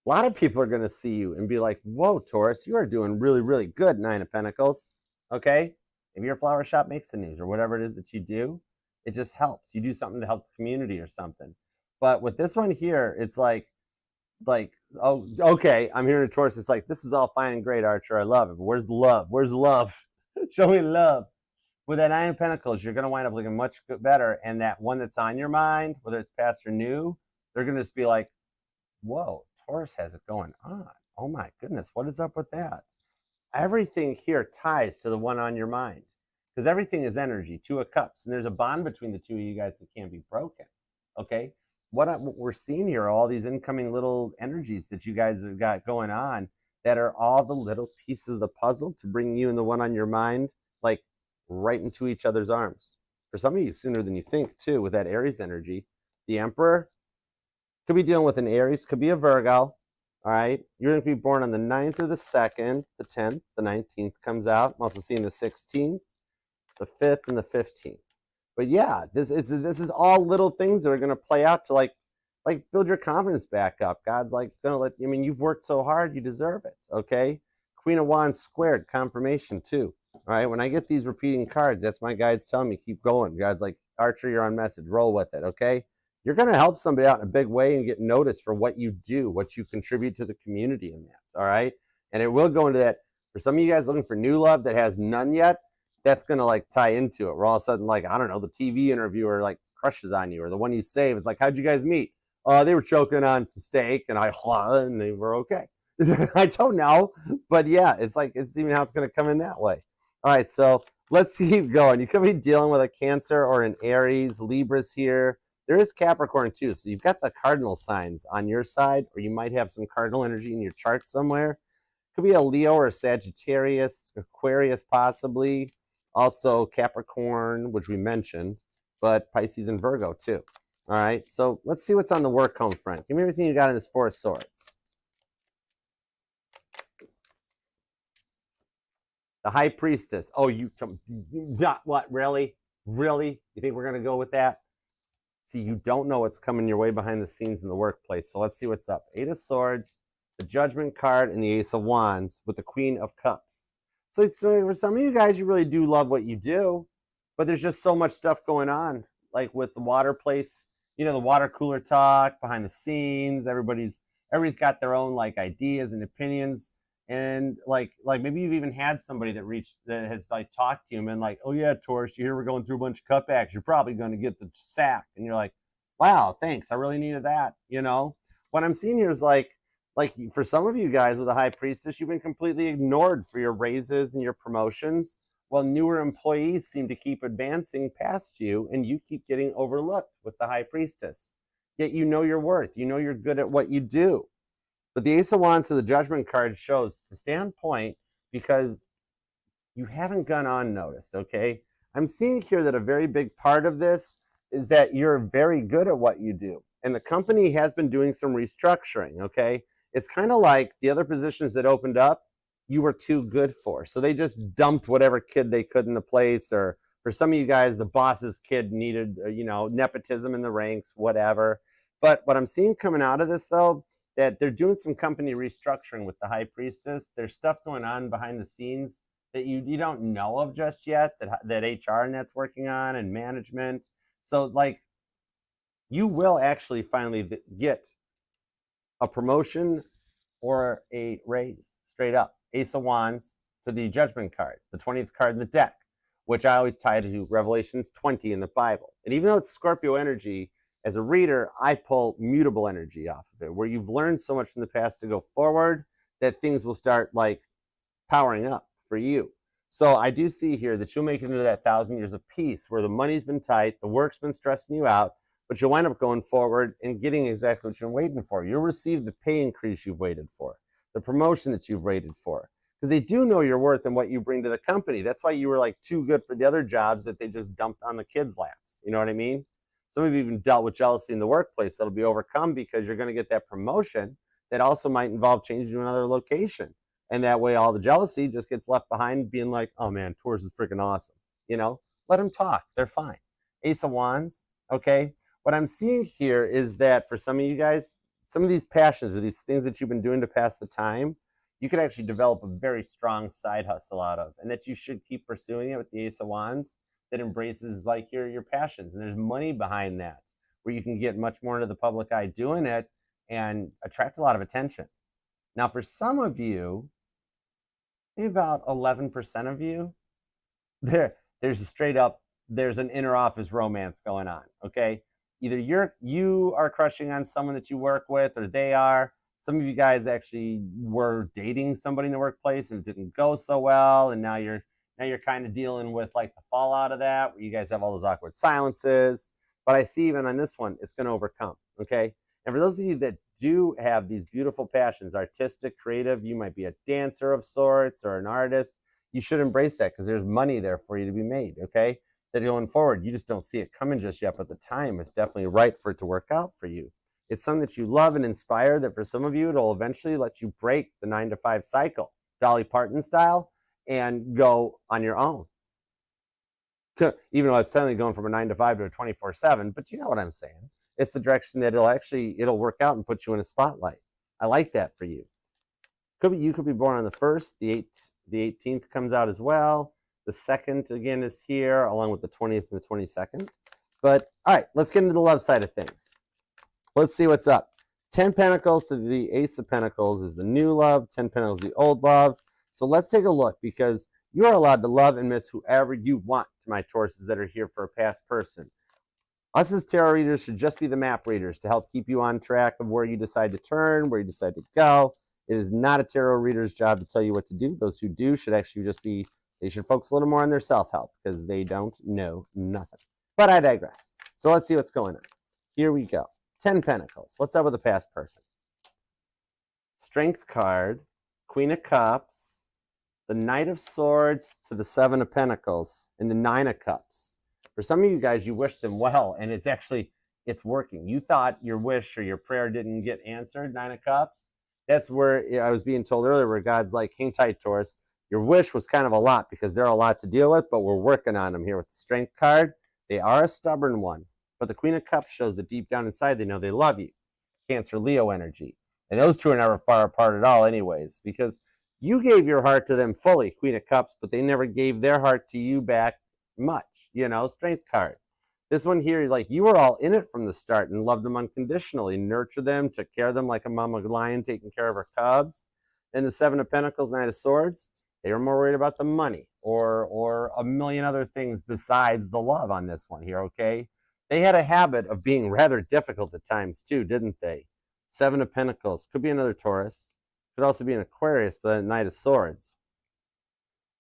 A lot of people are going to see you and be like, whoa, Taurus, you are doing really, really good, Nine of Pentacles. Okay? If your flower shop makes the news or whatever it is that you do, it just helps. You do something to help the community or something. But with this one here, it's like, oh, okay, I'm hearing a Taurus. It's like, this is all fine and great, Archer. I love it. But where's the love? Where's the love? Show me love. With that Nine of Pentacles, you're going to wind up looking much better. And that one that's on your mind, whether it's past or new, they're going to just be like, whoa, Taurus has it going on. Oh my goodness, what is up with that? Everything here ties to the one on your mind because everything is energy, Two of Cups, and there's a bond between the two of you guys that can't be broken. Okay, what we're seeing here are all these incoming little energies that you guys have got going on that are all the little pieces of the puzzle to bring you and the one on your mind like right into each other's arms. For some of you, sooner than you think too, with that Aries energy. The Emperor could be dealing with an Aries, could be a Virgo. All right, you're going to be born on the 9th or the 2nd, the 10th, the 19th comes out. I'm also seeing the 16th, the 5th, and the 15th. But yeah, this is all little things that are going to play out to like build your confidence back up. God's like going to let, I mean, you've worked so hard, you deserve it, okay? Queen of Wands squared, confirmation too. All right, when I get these repeating cards, that's my guides telling me, keep going. God's like, Archer, you're on message, roll with it, okay? You're going to help somebody out in a big way and get noticed for what you do, what you contribute to the community in that, all right? And it will go into that. For some of you guys looking for new love that has none yet, that's going to like tie into it. We're all of a sudden like, I don't know, the TV interviewer like crushes on you, or the one you save. It's like, how'd you guys meet? They were choking on some steak and and they were okay. I don't know, but yeah, it's like, it's even how it's going to come in that way. All right, so let's keep going. You could be dealing with a Cancer or an Aries, Libras here. There is Capricorn too, so you've got the cardinal signs on your side, or you might have some cardinal energy in your chart somewhere. Could be a Leo or a Sagittarius, Aquarius possibly, also Capricorn, which we mentioned, but Pisces and Virgo too. All right, so let's see what's on the work home front. Give me everything you got in this Four of Swords. The High Priestess. Oh, you come, not what, really? Really? You think we're going to go with that? See, you don't know what's coming your way behind the scenes in the workplace. So let's see what's up. Eight of Swords, the Judgment card, and the Ace of Wands with the Queen of Cups. So for some of you guys, you really do love what you do, but there's just so much stuff going on, like with the water place, you know, the water cooler talk behind the scenes. Everybody's got their own like ideas and opinions. And like maybe you've even had somebody that has like talked to you and been like, oh yeah, Taurus, you hear we're going through a bunch of cutbacks, you're probably going to get the sack. And you're like, wow, thanks, I really needed that. You know, what I'm seeing here is like for some of you guys with a High Priestess, you've been completely ignored for your raises and your promotions, while newer employees seem to keep advancing past you and you keep getting overlooked with the High Priestess. Yet you know your worth, you know you're good at what you do. But the Ace of Wands to the Judgment card shows to stay on point because you haven't gone unnoticed, okay? I'm seeing here that a very big part of this is that you're very good at what you do. And the company has been doing some restructuring, okay? It's kind of like the other positions that opened up, you were too good for. So they just dumped whatever kid they could in the place, or for some of you guys, the boss's kid needed, you know, nepotism in the ranks, whatever. But what I'm seeing coming out of this, though, that they're doing some company restructuring with the High Priestess. There's stuff going on behind the scenes that you don't know of just yet, that HR and that's working on, and management. So like you will actually finally get a promotion or a raise straight up. Ace of Wands to the Judgment card, the 20th card in the deck, which I always tie to Revelations 20 in the Bible. And even though it's Scorpio energy, as a reader, I pull mutable energy off of it, where you've learned so much from the past to go forward that things will start like powering up for you. So I do see here that you'll make it into that 1,000 years of peace, where the money's been tight, the work's been stressing you out, but you'll wind up going forward and getting exactly what you're waiting for. You'll receive the pay increase you've waited for, the promotion that you've waited for, because they do know your worth and what you bring to the company. That's why you were like too good for the other jobs that they just dumped on the kids' laps. You know what I mean? Some of you even dealt with jealousy in the workplace that'll be overcome because you're going to get that promotion that also might involve changing to another location. And that way all the jealousy just gets left behind, being like, oh man, Taurus is freaking awesome. You know, let them talk. They're fine. Ace of Wands, okay? What I'm seeing here is that for some of you guys, some of these passions or these things that you've been doing to pass the time, you could actually develop a very strong side hustle out of, and that you should keep pursuing it with the Ace of Wands that embraces like your passions. And there's money behind that where you can get much more into the public eye doing it and attract a lot of attention. Now, for some of you, maybe about 11% of you, there's a straight up, there's an inner office romance going on, okay? Either you are crushing on someone that you work with, or they are. Some of you guys actually were dating somebody in the workplace and it didn't go so well, and now you're kind of dealing with like the fallout of that, where you guys have all those awkward silences. But I see even on this one, it's going to overcome, okay? And for those of you that do have these beautiful passions, artistic, creative, you might be a dancer of sorts or an artist, you should embrace that because there's money there for you to be made, okay? That going forward, you just don't see it coming just yet, but the time is definitely right for it to work out for you. It's something that you love and inspire, that for some of you, it'll eventually let you break the 9-to-5 cycle, Dolly Parton style, and go on your own. Even though it's suddenly going from a 9-to-5 to a 24/7, but you know what I'm saying. It's the direction that it'll work out and put you in a spotlight. I like that for you. You could be born on the 1st, the 18th comes out as well. The 2nd, again, is here, along with the 20th and the 22nd. But, all right, let's get into the love side of things. Let's see what's up. 10 Pentacles to the Ace of Pentacles is the new love. 10 Pentacles, the old love. So let's take a look, because you are allowed to love and miss whoever you want, to my Tauruses that are here for a past person. Us as tarot readers should just be the map readers to help keep you on track of where you decide to turn, where you decide to go. It is not a tarot reader's job to tell you what to do. Those who do should actually just be, they should focus a little more on their self-help, because they don't know nothing. But I digress. So let's see what's going on. Here we go. 10 Pentacles. What's up with the past person? Strength card, Queen of Cups, the Knight of Swords to the 7 of Pentacles, and the 9 of Cups. For some of you guys, you wish them well, and it's working. You thought your wish or your prayer didn't get answered, 9 of Cups. That's where I was being told earlier, where God's like, hang tight, Taurus. Your wish was kind of a lot, because they're a lot to deal with, but we're working on them here with the Strength card. They are a stubborn one, but the Queen of Cups shows that deep down inside, they know they love you. Cancer, Leo energy. And those two are never far apart at all anyways, because you gave your heart to them fully, Queen of Cups, but they never gave their heart to you back much, Strength card. This one here, like, you were all in it from the start and loved them unconditionally, nurtured them, took care of them like a mama lion taking care of her cubs. And the 7 of Pentacles, 9 of Swords, they were more worried about the money or a million other things besides the love on this one here, okay? They had a habit of being rather difficult at times too, didn't they? 7 of Pentacles, could be another Taurus, could also be an Aquarius, but a Knight of Swords.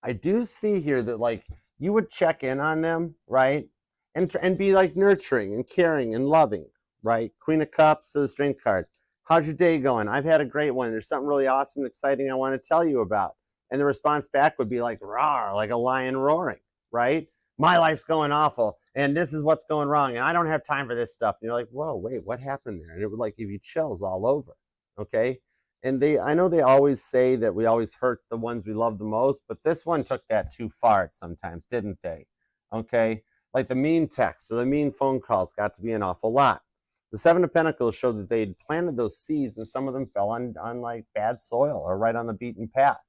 I do see here that, like, you would check in on them, right? And be like nurturing and caring and loving, right? Queen of Cups to the Strength card. How's your day going? I've had a great one. There's something really awesome and exciting I want to tell you about. And the response back would be like, roar, like a lion roaring, right? My life's going awful, and this is what's going wrong, and I don't have time for this stuff. And you're like, whoa, wait, what happened there? And it would like give you chills all over, okay? And I know they always say that we always hurt the ones we love the most, but this one took that too far sometimes, didn't they? Okay? Like the mean texts or the mean phone calls got to be an awful lot. The 7 of Pentacles showed that they'd planted those seeds, and some of them fell on like bad soil or right on the beaten path.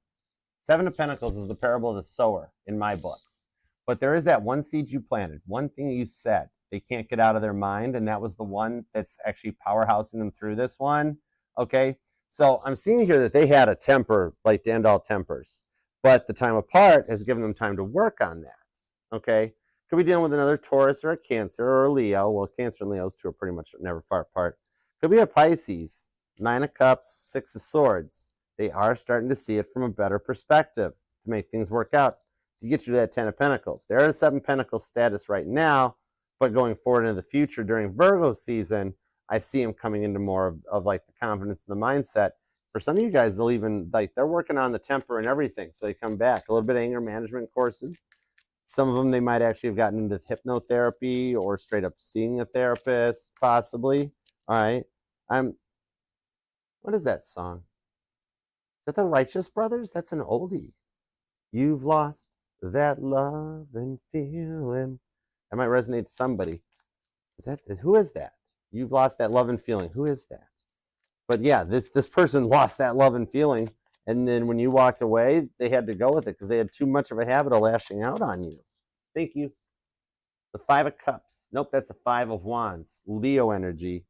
7 of Pentacles is the parable of the sower in my books. But there is that one seed you planted, one thing you said they can't get out of their mind, and that was the one that's actually powerhousing them through this one, okay? So I'm seeing here that they had a temper like to end all tempers, but the time apart has given them time to work on that, okay? Could be dealing with another Taurus or a Cancer or a Leo. Well, Cancer and Leo's two are pretty much never far apart. Could be a Pisces, 9 of Cups, 6 of Swords. They are starting to see it from a better perspective to make things work out, to get you to that 10 of Pentacles. They're at a 7 Pentacles status right now, but going forward into the future during Virgo season, I see them coming into more of like the confidence and the mindset. For some of you guys, they'll even, like, they're working on the temper and everything, so they come back. A little bit of anger management courses. Some of them, they might actually have gotten into hypnotherapy or straight up seeing a therapist, possibly. All right. What is that song? Is that the Righteous Brothers? That's an oldie. You've lost that love and feeling. That might resonate to somebody. Who is that? You've lost that love and feeling. Who is that? But yeah, this person lost that love and feeling. And then when you walked away, they had to go with it because they had too much of a habit of lashing out on you. Thank you. The 5 of Cups. Nope, that's the 5 of Wands. Leo energy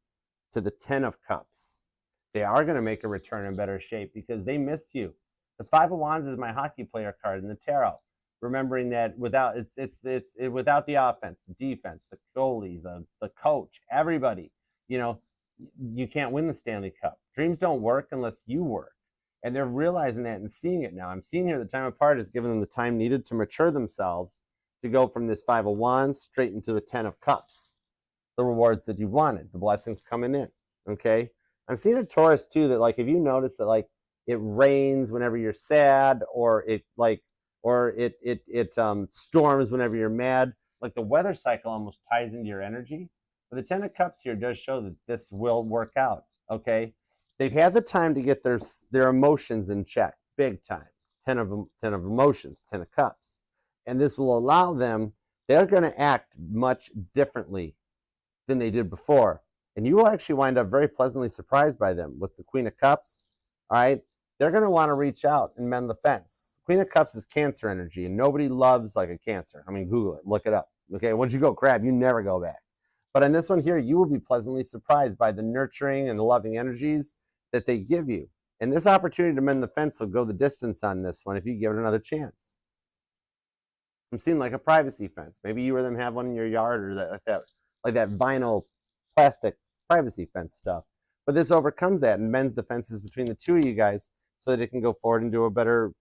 to the 10 of Cups. They are going to make a return in better shape because they miss you. The 5 of Wands is my hockey player card in the tarot. Remembering that without without the offense, the defense, the goalie, the coach, everybody, you can't win the Stanley Cup. Dreams don't work unless you work. And they're realizing that and seeing it now. I'm seeing here the time apart is giving them the time needed to mature themselves to go from this 5 of Wands straight into the 10 of Cups. The rewards that you've wanted, the blessings coming in, okay? I'm seeing a Taurus too that like if you notice that like it rains whenever you're sad or it storms whenever you're mad, like the weather cycle almost ties into your energy. But the 10 of Cups here does show that this will work out, okay? They've had the time to get their emotions in check, big time. 10 of emotions, 10 of Cups. And this will allow them, they're going to act much differently than they did before. And you will actually wind up very pleasantly surprised by them with the Queen of Cups, all right? They're going to want to reach out and mend the fence. Queen of Cups is Cancer energy, and nobody loves like a Cancer. I mean, Google it, look it up. Okay, once you go crab, you never go back. But on this one here, you will be pleasantly surprised by the nurturing and the loving energies that they give you. And this opportunity to mend the fence will go the distance on this one if you give it another chance. I'm seeing like a privacy fence. Maybe you or them have one in your yard or like that vinyl plastic privacy fence stuff. But this overcomes that and mends the fences between the two of you guys so that it can go forward and do a better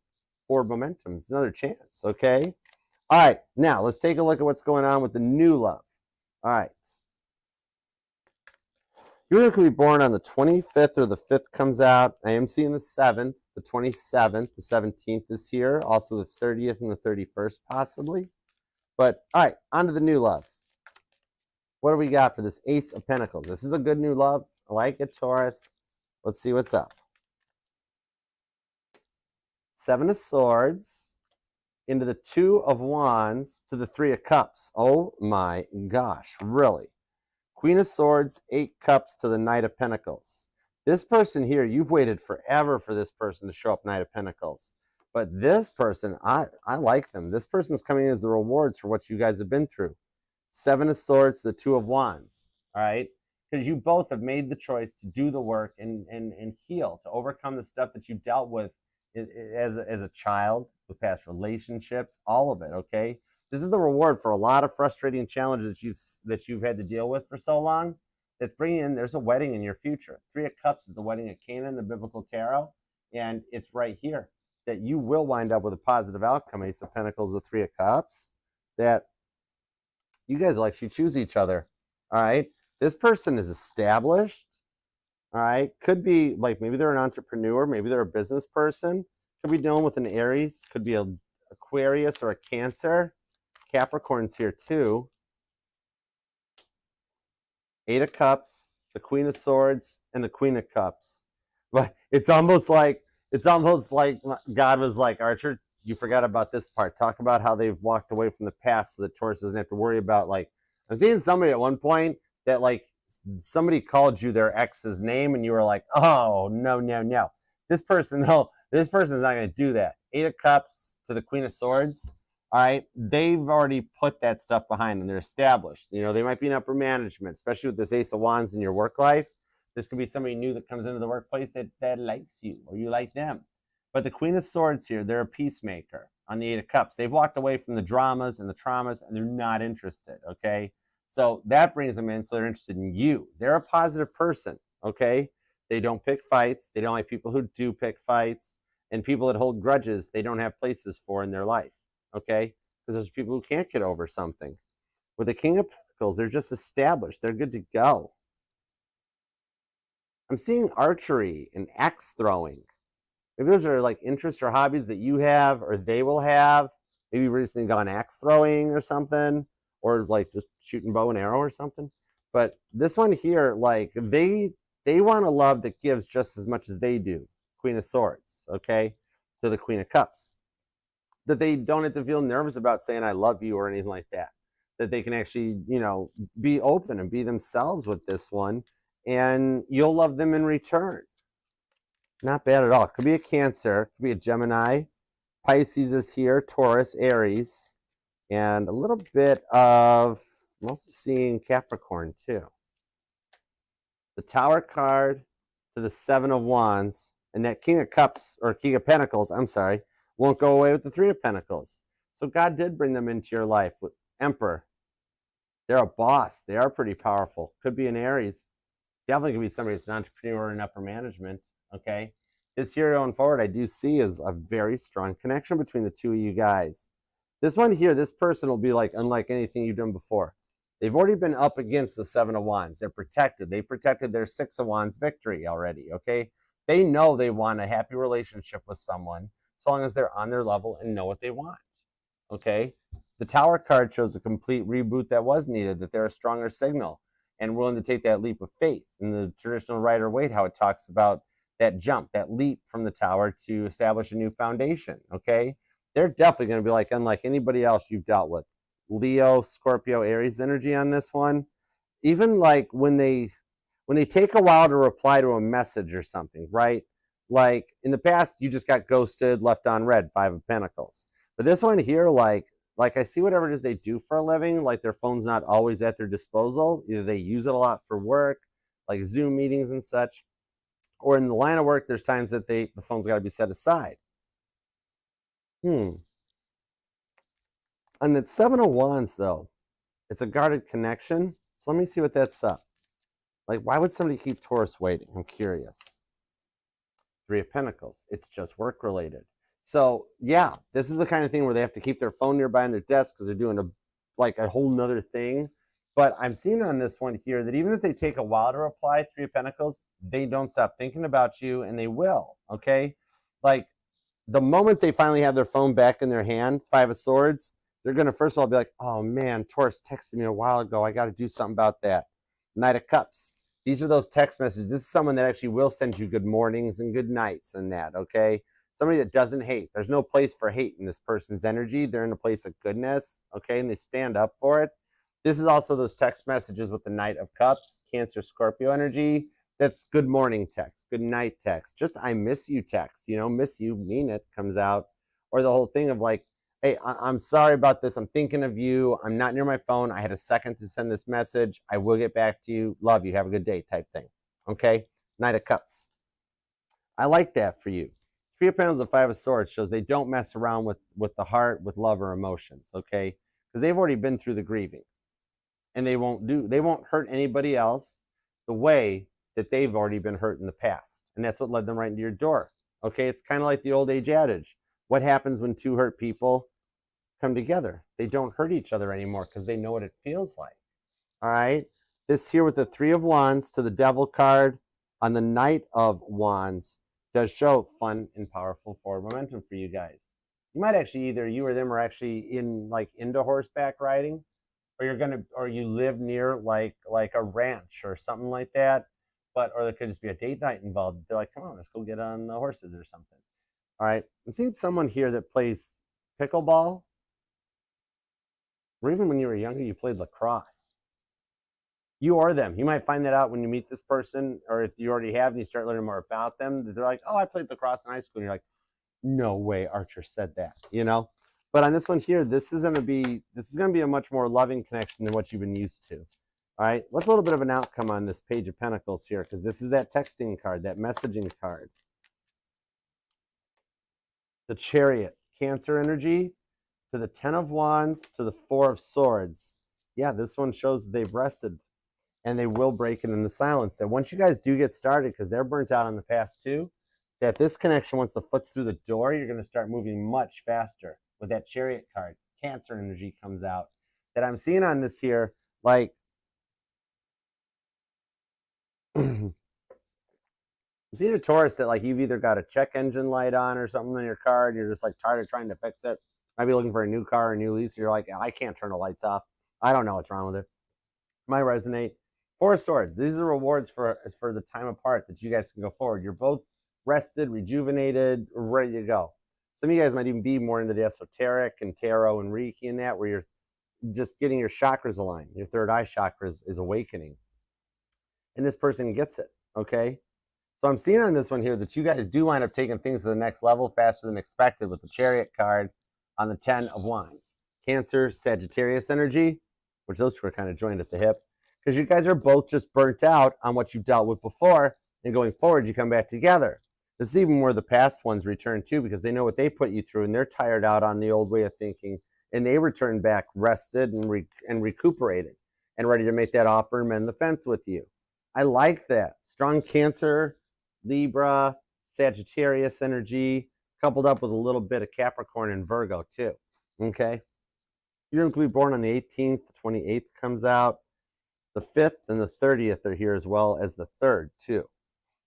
forward momentum. It's another chance, okay? All right, now let's take a look at what's going on with the new love. All right. You're going to be born on the 25th or the 5th comes out. I am seeing the 7th, the 27th, the 17th is here. Also the 30th and the 31st possibly. But all right, on to the new love. What do we got for this Ace of Pentacles? This is a good new love. I like it, Taurus. Let's see what's up. 7 of Swords into the 2 of Wands to the 3 of Cups. Oh my gosh, really? Queen of Swords, 8 Cups to the Knight of Pentacles. This person here, you've waited forever for this person to show up, Knight of Pentacles. But this person, I like them. This person's coming in as the rewards for what you guys have been through. 7 of Swords to the 2 of Wands, all right? Because you both have made the choice to do the work and heal, to overcome the stuff that you dealt with as a child, with past relationships, all of it, okay? This is the reward for a lot of frustrating challenges that you've had to deal with for so long. That's bringing in, there's a wedding in your future. 3 of Cups is the wedding of Canaan, the biblical tarot, and it's right here that you will wind up with a positive outcome. Ace of Pentacles, the 3 of Cups, that you guys will actually choose each other, all right? This person is established, all right? Could be like maybe they're an entrepreneur, maybe they're a business person, could be dealing with an Aries, could be an Aquarius or a Cancer. Capricorn's here too. 8 of Cups, the Queen of Swords, and the Queen of Cups. But it's almost like God was like, Archer, you forgot about this part. Talk about how they've walked away from the past so that Taurus doesn't have to worry about, like, I'm seeing somebody at one point that like somebody called you their ex's name and you were like, oh, no. This person's not going to do that. 8 of Cups to the Queen of Swords. All right, they've already put that stuff behind them. They're established. You know, they might be in upper management, especially with this Ace of Wands in your work life. This could be somebody new that comes into the workplace that likes you or you like them. But the Queen of Swords here, they're a peacemaker on the 8 of Cups. They've walked away from the dramas and the traumas, and they're not interested, okay? So that brings them in, so they're interested in you. They're a positive person, okay? They don't pick fights. They don't like people who do pick fights. And people that hold grudges, they don't have places for in their life. Okay, because there's people who can't get over something. With the King of Pentacles, they're just established. They're good to go. I'm seeing archery and axe throwing. Maybe those are like interests or hobbies that you have or they will have. Maybe you've recently gone axe throwing or something, or like just shooting bow and arrow or something. But this one here, like they want a love that gives just as much as they do. Queen of Swords, okay, to the Queen of Cups. That they don't have to feel nervous about saying I love you or anything like that. That they can actually, you know, be open and be themselves with this one, and you'll love them in return. Not bad at all. Could be a Cancer, could be a Gemini. Pisces is here, Taurus, Aries, and a little bit of, I'm also seeing Capricorn too. The Tower card to the Seven of Wands, and that King of Cups, or King of Pentacles, I'm sorry, won't go away with the Three of Pentacles. So God did bring them into your life with Emperor. They're a boss. They are pretty powerful. Could be an Aries. Definitely could be somebody that's an entrepreneur in upper management, okay? This year going forward, I do see is a very strong connection between the two of you guys. This one here, this person will be like unlike anything you've done before. They've already been up against the Seven of Wands. They're protected. They protected their Six of Wands victory already, okay? They know they want a happy relationship with someone so long as they're on their level and know what they want, okay? The Tower card shows a complete reboot that was needed, that they're a stronger signal and willing to take that leap of faith. In the traditional Rider-Waite, how it talks about that jump, that leap from the Tower to establish a new foundation, okay? They're definitely going to be like unlike anybody else you've dealt with. Leo, Scorpio, Aries energy on this one. Even like when they take a while to reply to a message or something, right? Like in the past, you just got ghosted, left on red, Five of Pentacles. But this one here, like I see whatever it is they do for a living, like their phone's not always at their disposal. Either they use it a lot for work, like Zoom meetings and such, or in the line of work, there's times that the phone's got to be set aside. On the Seven of Wands, though, it's a guarded connection. So let me see what that's up. Like, why would somebody keep Taurus waiting? I'm curious. Three of Pentacles. It's just work related. So yeah, this is the kind of thing where they have to keep their phone nearby on their desk because they're doing a whole nother thing. But I'm seeing on this one here that even if they take a while to reply, Three of Pentacles, they don't stop thinking about you, and they will, okay? Like, the moment they finally have their phone back in their hand, Five of Swords, they're going to first of all be like, oh man, Taurus texted me a while ago. I got to do something about that. Knight of Cups. These are those text messages. This is someone that actually will send you good mornings and good nights and that, okay? Somebody that doesn't hate. There's no place for hate in this person's energy. They're in a place of goodness, okay? And they stand up for it. This is also those text messages with the Knight of Cups, Cancer, Scorpio energy. That's good morning text, good night text, just I miss you text, miss you, mean it, comes out. Or the whole thing of like, hey, I'm sorry about this. I'm thinking of you. I'm not near my phone. I had a second to send this message. I will get back to you. Love you. Have a good day type thing. Okay? Knight of Cups. I like that for you. Three of Pentacles and Five of Swords shows they don't mess around with the heart, with love or emotions, okay? Because they've already been through the grieving. And they won't hurt anybody else the way that they've already been hurt in the past. And that's what led them right into your door. Okay, it's kind of like the old age adage. What happens when two hurt people come together? They don't hurt each other anymore because they know what it feels like. All right, this here with the Three of Wands to the Devil card on the Knight of Wands does show fun and powerful forward momentum for you guys. You might actually, either you or them are actually into horseback riding, or you live near like a ranch or something like that. Or there could just be a date night involved. They're like, come on, let's go get on the horses or something. All right, I'm seeing someone here that plays pickleball, or even when you were younger, you played lacrosse. You or them. You might find that out when you meet this person, or if you already have and you start learning more about them. They're like, oh, I played lacrosse in high school. And you're like, no way, Archer said that, But on this one here, this is going to be a much more loving connection than what you've been used to. All right, what's a little bit of an outcome on this Page of Pentacles here? Because this is that texting card, that messaging card. The Chariot, Cancer energy, to the Ten of Wands, to the Four of Swords. Yeah, this one shows that they've rested, and they will break it in the silence. That once you guys do get started, because they're burnt out in the past too, that this connection, once the foot's through the door, you're going to start moving much faster. With that Chariot card, Cancer energy comes out. That I'm seeing on this here, like, I'm seeing a Taurus that like you've either got a check engine light on or something in your car, and you're just like tired of trying to fix it. Might be looking for a new car or a new lease. You're like, I can't turn the lights off. I don't know what's wrong with it. Might resonate. Four of Swords. These are rewards for the time apart that you guys can go forward. You're both rested, rejuvenated, ready to go. Some of you guys might even be more into the esoteric and tarot and Reiki and that, where you're just getting your chakras aligned. Your third eye chakra is awakening. And this person gets it, okay? So I'm seeing on this one here that you guys do wind up taking things to the next level faster than expected with the Chariot card on the 10 of Wands. Cancer, Sagittarius energy, which those two are kind of joined at the hip, because you guys are both just burnt out on what you dealt with before, and going forward, you come back together. This is even where the past ones return too, because they know what they put you through, and they're tired out on the old way of thinking, and they return back rested and recuperated and ready to make that offer and mend the fence with you. I like that. Strong Cancer, Libra, Sagittarius energy, coupled up with a little bit of Capricorn and Virgo too. Okay? You're going to be born on the 18th, the 28th comes out. The 5th and the 30th are here, as well as the 3rd too.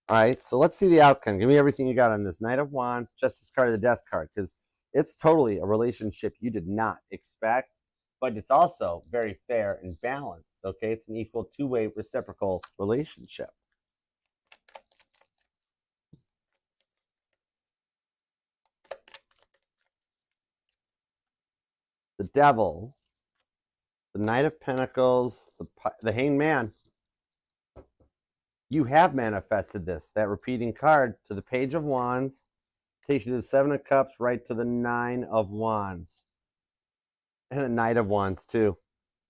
All right, so let's see the outcome. Give me everything you got on this. Knight of Wands, Justice card, the Death card, because it's totally a relationship you did not expect, but it's also very fair and balanced. Okay, it's an equal two-way reciprocal relationship. The Devil, the Knight of Pentacles, the Hanged Man. You have manifested this. That repeating card to the Page of Wands takes you to the 7 of Cups, right to the 9 of Wands. And the Knight of Wands too.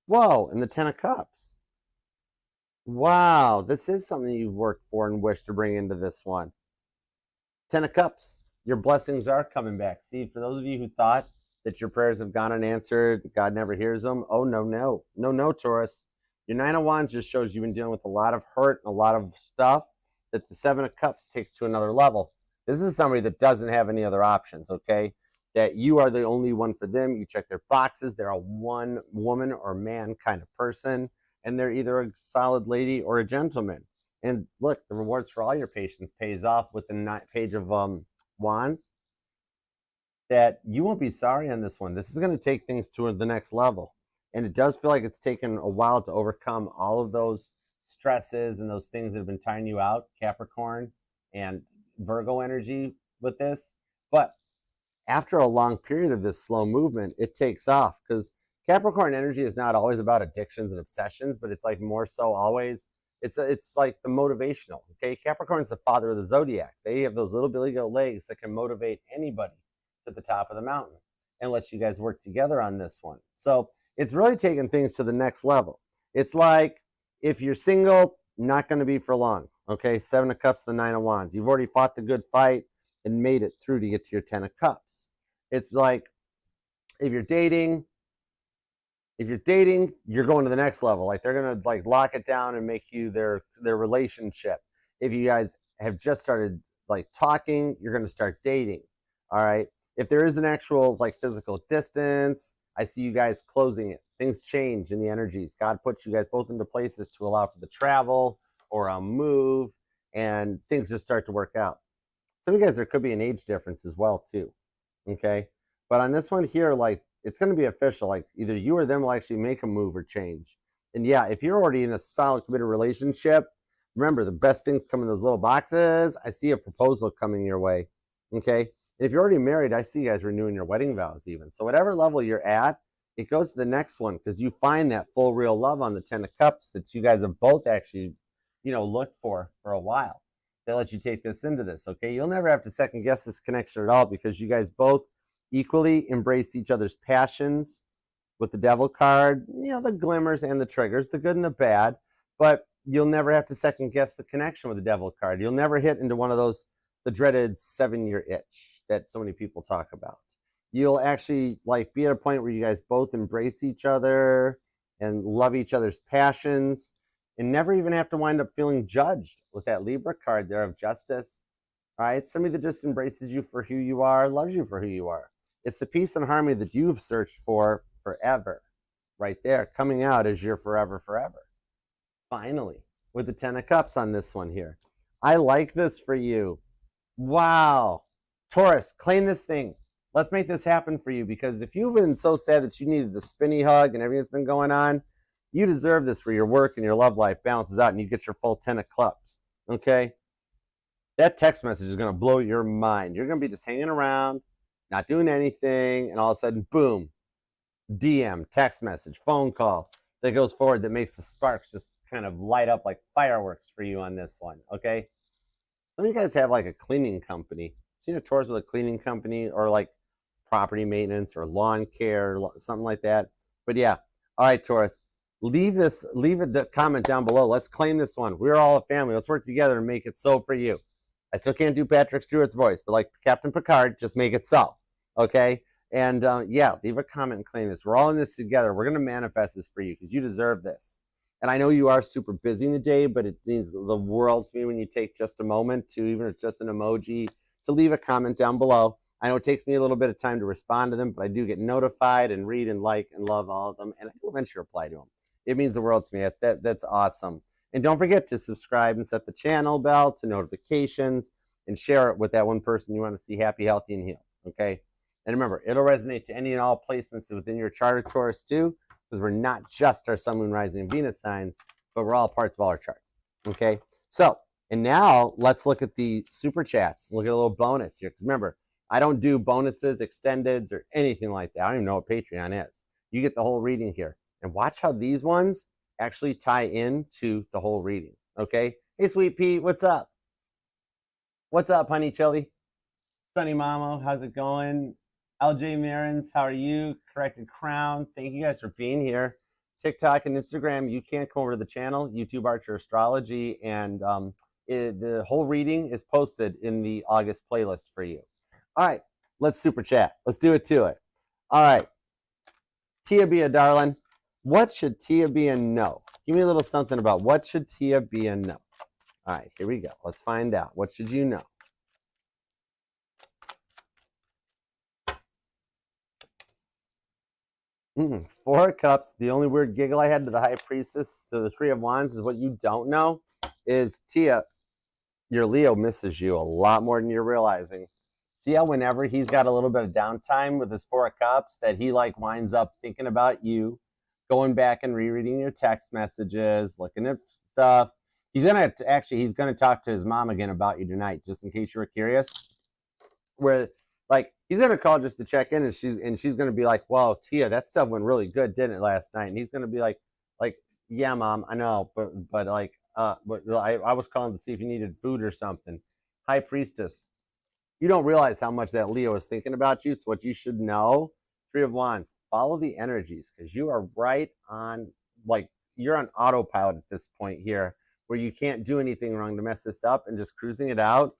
Whoa, and the 10 of Cups. Wow, this is something you've worked for and wished to bring into this one. 10 of Cups. Your blessings are coming back. See, for those of you who thought that your prayers have gone unanswered, that God never hears them, oh, no, Taurus. Your 9 of Wands just shows you've been dealing with a lot of hurt and a lot of stuff that the 7 of Cups takes to another level. This is somebody that doesn't have any other options, okay? That you are the only one for them. You check their boxes. They're a one woman or man kind of person, and they're either a solid lady or a gentleman. And look, the rewards for all your patience pays off with the Page of Wands. That you won't be sorry on this one. This is going to take things to the next level. And it does feel like it's taken a while to overcome all of those stresses and those things that have been tiring you out, Capricorn and Virgo energy with this. But after a long period of this slow movement, it takes off, because Capricorn energy is not always about addictions and obsessions, but it's like more so always, it's like the motivational, okay? Capricorn's the father of the zodiac. They have those little billy goat legs that can motivate anybody to the top of the mountain, and let you guys work together on this one. So it's really taking things to the next level. It's like, if you're single, not going to be for long, okay? 7 of Cups, the 9 of Wands. You've already fought the good fight and made it through to get to your 10 of Cups. It's like, if you're dating, you're going to the next level. Like, they're going to like lock it down and make you their relationship. If you guys have just started like talking, you're going to start dating. All right. If there is an actual like physical distance, I see you guys closing it. Things change in the energies. God puts you guys both into places to allow for the travel or a move, and things just start to work out. Some of you guys, there could be an age difference as well too. Okay. But on this one here, like, it's going to be official. Like, either you or them will actually make a move or change. And yeah, if you're already in a solid committed relationship, remember, the best things come in those little boxes. I see a proposal coming your way. Okay. If you're already married, I see you guys renewing your wedding vows even. So whatever level you're at, it goes to the next one, because you find that full real love on the 10 of Cups that you guys have both actually, looked for a while. They let you take this into this, okay? You'll never have to second guess this connection at all, because you guys both equally embrace each other's passions with the Devil card, the glimmers and the triggers, the good and the bad, but you'll never have to second guess the connection with the Devil card. You'll never hit into one of those, the dreaded 7-year itch that so many people talk about. You'll actually like be at a point where you guys both embrace each other and love each other's passions, and never even have to wind up feeling judged with that Libra card there of Justice. All right, somebody that just embraces you for who you are, loves you for who you are. It's the peace and harmony that you've searched for forever, right there, coming out as your forever. Finally, with the 10 of Cups on this one here. I like this for you. Wow. Taurus, claim this thing. Let's make this happen for you, because if you've been so sad that you needed the spinny hug and everything that's been going on, you deserve this, where your work and your love life balances out and you get your full 10 of Cups, okay? That text message is going to blow your mind. You're going to be just hanging around, not doing anything, and all of a sudden, boom, DM, text message, phone call that goes forward, that makes the sparks just kind of light up like fireworks for you on this one, okay? Some of you guys have like a cleaning company. Seen a Taurus with a cleaning company or like property maintenance or lawn care, something like that. But yeah, all right, Taurus, leave the comment down below. Let's claim this one. We're all a family. Let's work together and make it so for you. I still can't do Patrick Stewart's voice, but like Captain Picard, just make it so. Okay. And yeah, leave a comment and claim this. We're all in this together. We're going to manifest this for you because you deserve this. And I know you are super busy in the day, but it means the world to me when you take just a moment to, even if it's just an emoji, to leave a comment down below. I know it takes me a little bit of time to respond to them, but I do get notified and read and like and love all of them, and I will eventually reply to them. It means the world to me. That's awesome. And don't forget to subscribe and set the channel bell to notifications and share it with that one person you want to see happy, healthy, and healed. Okay? And remember, it'll resonate to any and all placements within your chart of Taurus too, because we're not just our sun, moon, rising, and Venus signs, but we're all parts of all our charts. Okay? So, and now let's look at the super chats. Look at a little bonus here. Because remember, I don't do bonuses, extendeds, or anything like that. I don't even know what Patreon is. You get the whole reading here. And watch how these ones actually tie into the whole reading. Okay? Hey, Sweet Pea, what's up? What's up, Honey Chili? Sunny Mamo, how's it going? LJ Marins, how are you? Corrected Crown, thank you guys for being here. TikTok and Instagram, you can't come over to the channel, YouTube Archer Astrology, and the whole reading is posted in the August playlist for you. All right, let's super chat. Let's do it to it. All right, Tia Bia, darling, what should Tia Bia know? Give me a little something about what should Tia Bia know. All right, here we go. Let's find out. What should you know? Four of Cups. The only weird giggle I had to the High Priestess, to the Three of Wands, is what you don't know is, Tia, your Leo misses you a lot more than you're realizing. See how whenever he's got a little bit of downtime with his Four of Cups, that he like winds up thinking about you, going back and rereading your text messages, looking at stuff. He's gonna talk to his mom again about you tonight, just in case you were curious. Where like he's gonna call just to check in, and she's gonna be like, "Whoa, Tia, that stuff went really good, didn't it, last night?" And he's gonna be like, "Yeah, Mom, I know, but like, but I was calling to see if you needed food or something." High Priestess, you don't realize how much that Leo is thinking about you. So what you should know, Three of Wands, follow the energies, because you are right on, like you're on autopilot at this point here, where you can't do anything wrong to mess this up, and just cruising it out.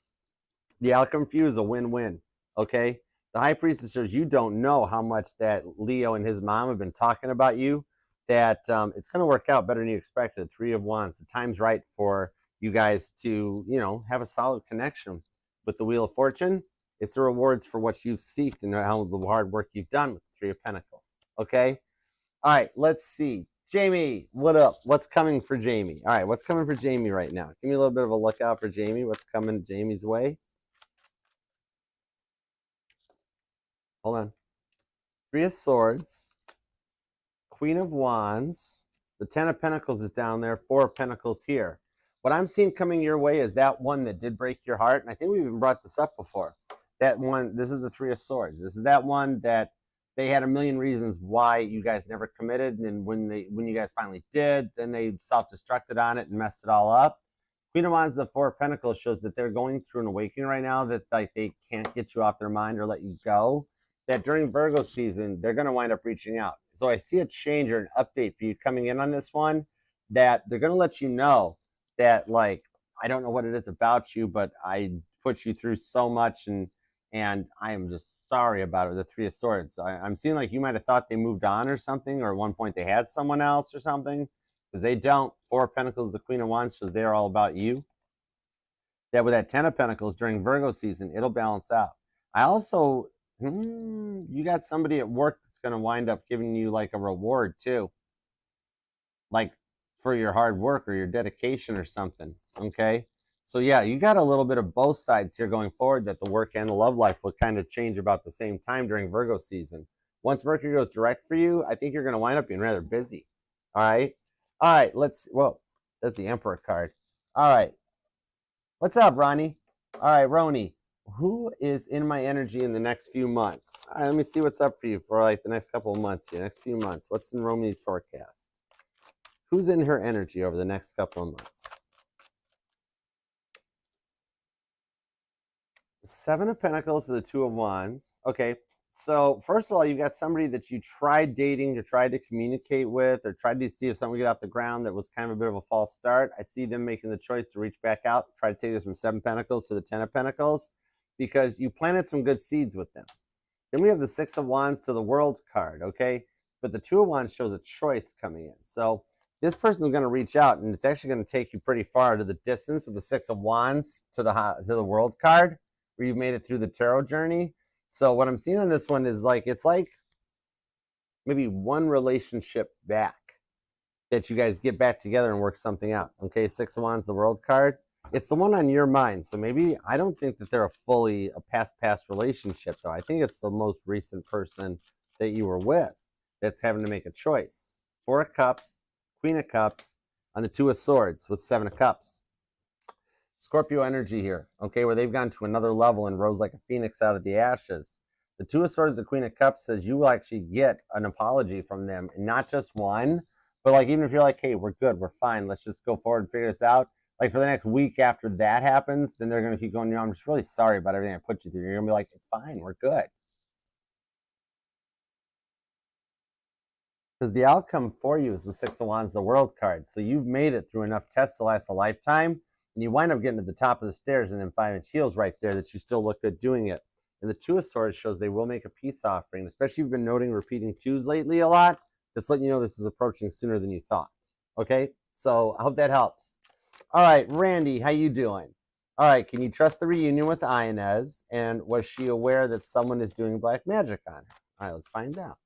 The outcome for you is a win-win. Okay? The High Priestess shows you don't know how much that Leo and his mom have been talking about you, that it's going to work out better than you expected. Three of Wands. The time's right for you guys to, have a solid connection. With the Wheel of Fortune, it's the rewards for what you've seeked and how the hard work you've done with the Three of Pentacles. Okay? All right, let's see. Jamie, what up? What's coming for Jamie? All right, what's coming for Jamie right now? Give me a little bit of a look out for Jamie. What's coming Jamie's way? Hold on. Three of Swords, Queen of Wands, the Ten of Pentacles is down there, Four of Pentacles here. What I'm seeing coming your way is that one that did break your heart, and I think we've even brought this up before. That one, this is the Three of Swords. This is that one that they had a million reasons why you guys never committed, and when you guys finally did, then they self-destructed on it and messed it all up. Queen of Wands, the Four of Pentacles, shows that they're going through an awakening right now, that like they can't get you off their mind or let you go. That during Virgo season, they're going to wind up reaching out. So I see a change or an update for you coming in on this one, that they're going to let you know that, like, I don't know what it is about you, but I put you through so much, and I am just sorry about it. The Three of Swords. I'm seeing like you might have thought they moved on or something, or at one point they had someone else or something, because they don't. Four of Pentacles, the Queen of Wands, shows they're all about you. That with that Ten of Pentacles during Virgo season, it'll balance out. I also, you got somebody at work that's going to wind up giving you like a reward too, like for your hard work or your dedication or something. Okay, so yeah, you got a little bit of both sides here going forward, that the work and the love life will kind of change about the same time during Virgo season. Once Mercury goes direct for you, I think you're going to wind up being rather busy. All right, let's, whoa, that's the Emperor card. All right, what's up, Ronnie? All right, Roni, who is in my energy in the next few months? All right, let me see what's up for you for like the next couple of months here, next few months. What's in Roni's forecast? Who's in her energy over the next couple of months? Seven of Pentacles to the Two of Wands. Okay, so first of all, you've got somebody that you tried dating, or tried to communicate with, or tried to see if something would get off the ground that was kind of a bit of a false start. I see them making the choice to reach back out, try to take this from Seven Pentacles to the Ten of Pentacles, because you planted some good seeds with them. Then we have the Six of Wands to the World card, okay? But the Two of Wands shows a choice coming in. So this person is going to reach out, and it's actually going to take you pretty far to the distance with the Six of Wands to the World card, where you've made it through the tarot journey. So what I'm seeing on this one is like, it's like maybe one relationship back that you guys get back together and work something out. Okay, Six of Wands, the World card. It's the one on your mind. So maybe, I don't think that they're a past relationship, though. I think it's the most recent person that you were with that's having to make a choice. Four of Cups, Queen of Cups, on the Two of Swords with Seven of Cups. Scorpio energy here, okay, where they've gone to another level and rose like a phoenix out of the ashes. The Two of Swords, the Queen of Cups, says you will actually get an apology from them, and not just one, but like, even if you're like, hey, we're good, we're fine, let's just go forward and figure this out. Like, for the next week after that happens, then they're going to keep going, you know, I'm just really sorry about everything I put you through. You're going to be like, it's fine, we're good. Because the outcome for you is the Six of Wands, the World card. So you've made it through enough tests to last a lifetime, and you wind up getting to the top of the stairs and then 5-inch heels right there that you still look good doing it. And the Two of Swords shows they will make a peace offering, especially if you've been noting repeating twos lately a lot. That's letting you know this is approaching sooner than you thought. Okay, so I hope that helps. All right, Randy, how you doing? All right, can you trust the reunion with Inez? And was she aware that someone is doing black magic on her? All right, let's find out.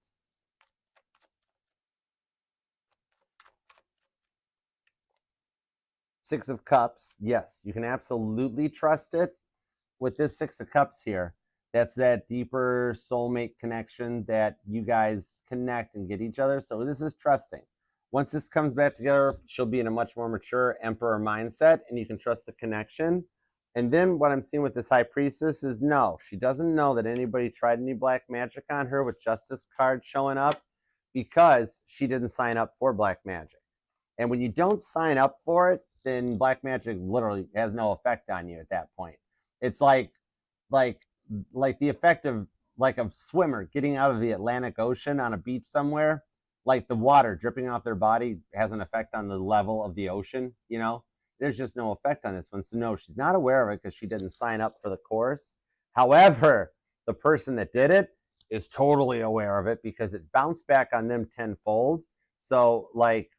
Six of Cups, yes, you can absolutely trust it. With this Six of Cups here, that's that deeper soulmate connection that you guys connect and get each other. So this is trusting. Once this comes back together, she'll be in a much more mature emperor mindset, and you can trust the connection. And then what I'm seeing with this High Priestess is, no, she doesn't know that anybody tried any black magic on her with Justice card showing up, because she didn't sign up for black magic. And when you don't sign up for it, then black magic literally has no effect on you at that point. It's like the effect of like a swimmer getting out of the Atlantic Ocean on a beach somewhere. Like, the water dripping off their body has an effect on the level of the ocean, you know? There's just no effect on this one. So no, she's not aware of it because she didn't sign up for the course. However, the person that did it is totally aware of it because it bounced back on them tenfold. So, like,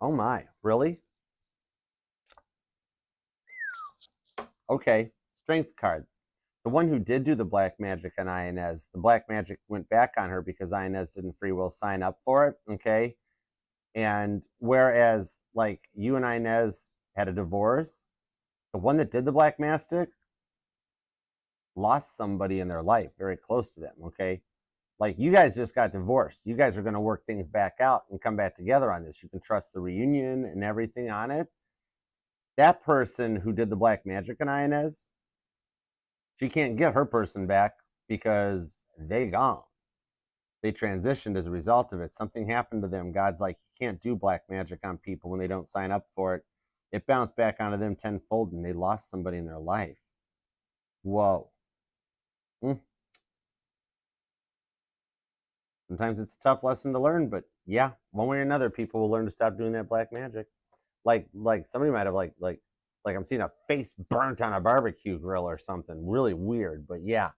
oh my, really? Okay, Strength card. The one who did do the black magic on Inez, the black magic went back on her because Inez didn't free will sign up for it, okay? And whereas, like, you and Inez had a divorce, the one that did the black magic lost somebody in their life very close to them, okay? Like, you guys just got divorced. You guys are going to work things back out and come back together on this. You can trust the reunion and everything on it. That person who did the black magic on Inez, she can't get her person back because they gone. They transitioned as a result of it. Something happened to them. God's like, you can't do black magic on people when they don't sign up for it. It bounced back onto them tenfold, and they lost somebody in their life. Whoa. Sometimes it's a tough lesson to learn, but yeah, one way or another, people will learn to stop doing that black magic. Like somebody might have like I'm seeing a face burnt on a barbecue grill or something really weird. But yeah,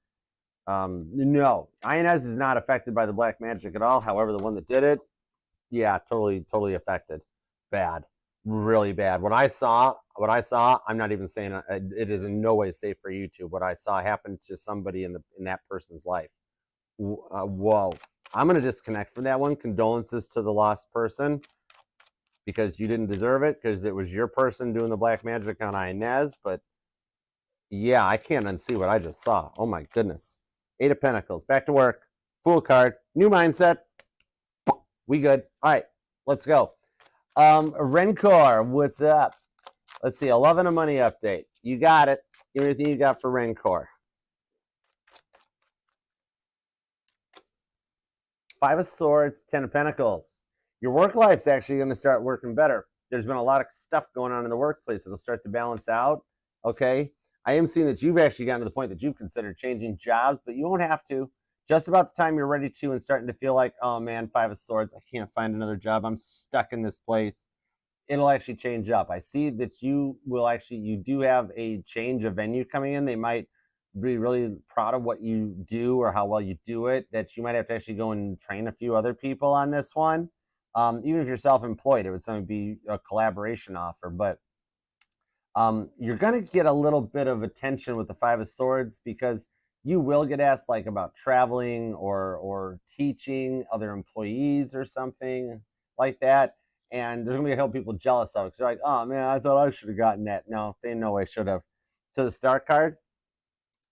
no, Inez is not affected by the black magic at all. However, the one that did it, yeah, totally affected. Bad, really bad. What I saw, I'm not even saying it is in no way safe for YouTube. What I saw happened to somebody in that person's life. Whoa. I'm going to disconnect from that one. Condolences to the lost person, because you didn't deserve it, because it was your person doing the black magic on Inez. But yeah, I can't unsee what I just saw. Oh my goodness. Eight of Pentacles, back to work. Fool card, new mindset. We good. All right, let's go. Rencor, what's up? Let's see, 11 of money update. You got it. Give me everything you got for Rencor. Five of Swords, 10 of Pentacles. Your work life's actually going to start working better. There's been a lot of stuff going on in the workplace. It'll start to balance out. okay? I am seeing that you've actually gotten to the point that you've considered changing jobs, but you won't have to. Just about the time you're ready to and starting to feel like, oh man, Five of Swords, I can't find another job. I'm stuck in this place. It'll actually change up. I see that you do have a change of venue coming in. They might be really proud of what you do or how well you do it, that you might have to actually go and train a few other people on this one. Even if you're self-employed, it would something be a collaboration offer, but you're going to get a little bit of attention with the Five of Swords because you will get asked like about traveling or teaching other employees or something like that. And there's going to be a couple people jealous of it because they're like, oh man, I thought I should have gotten that. No, they no way should have. To the Star card,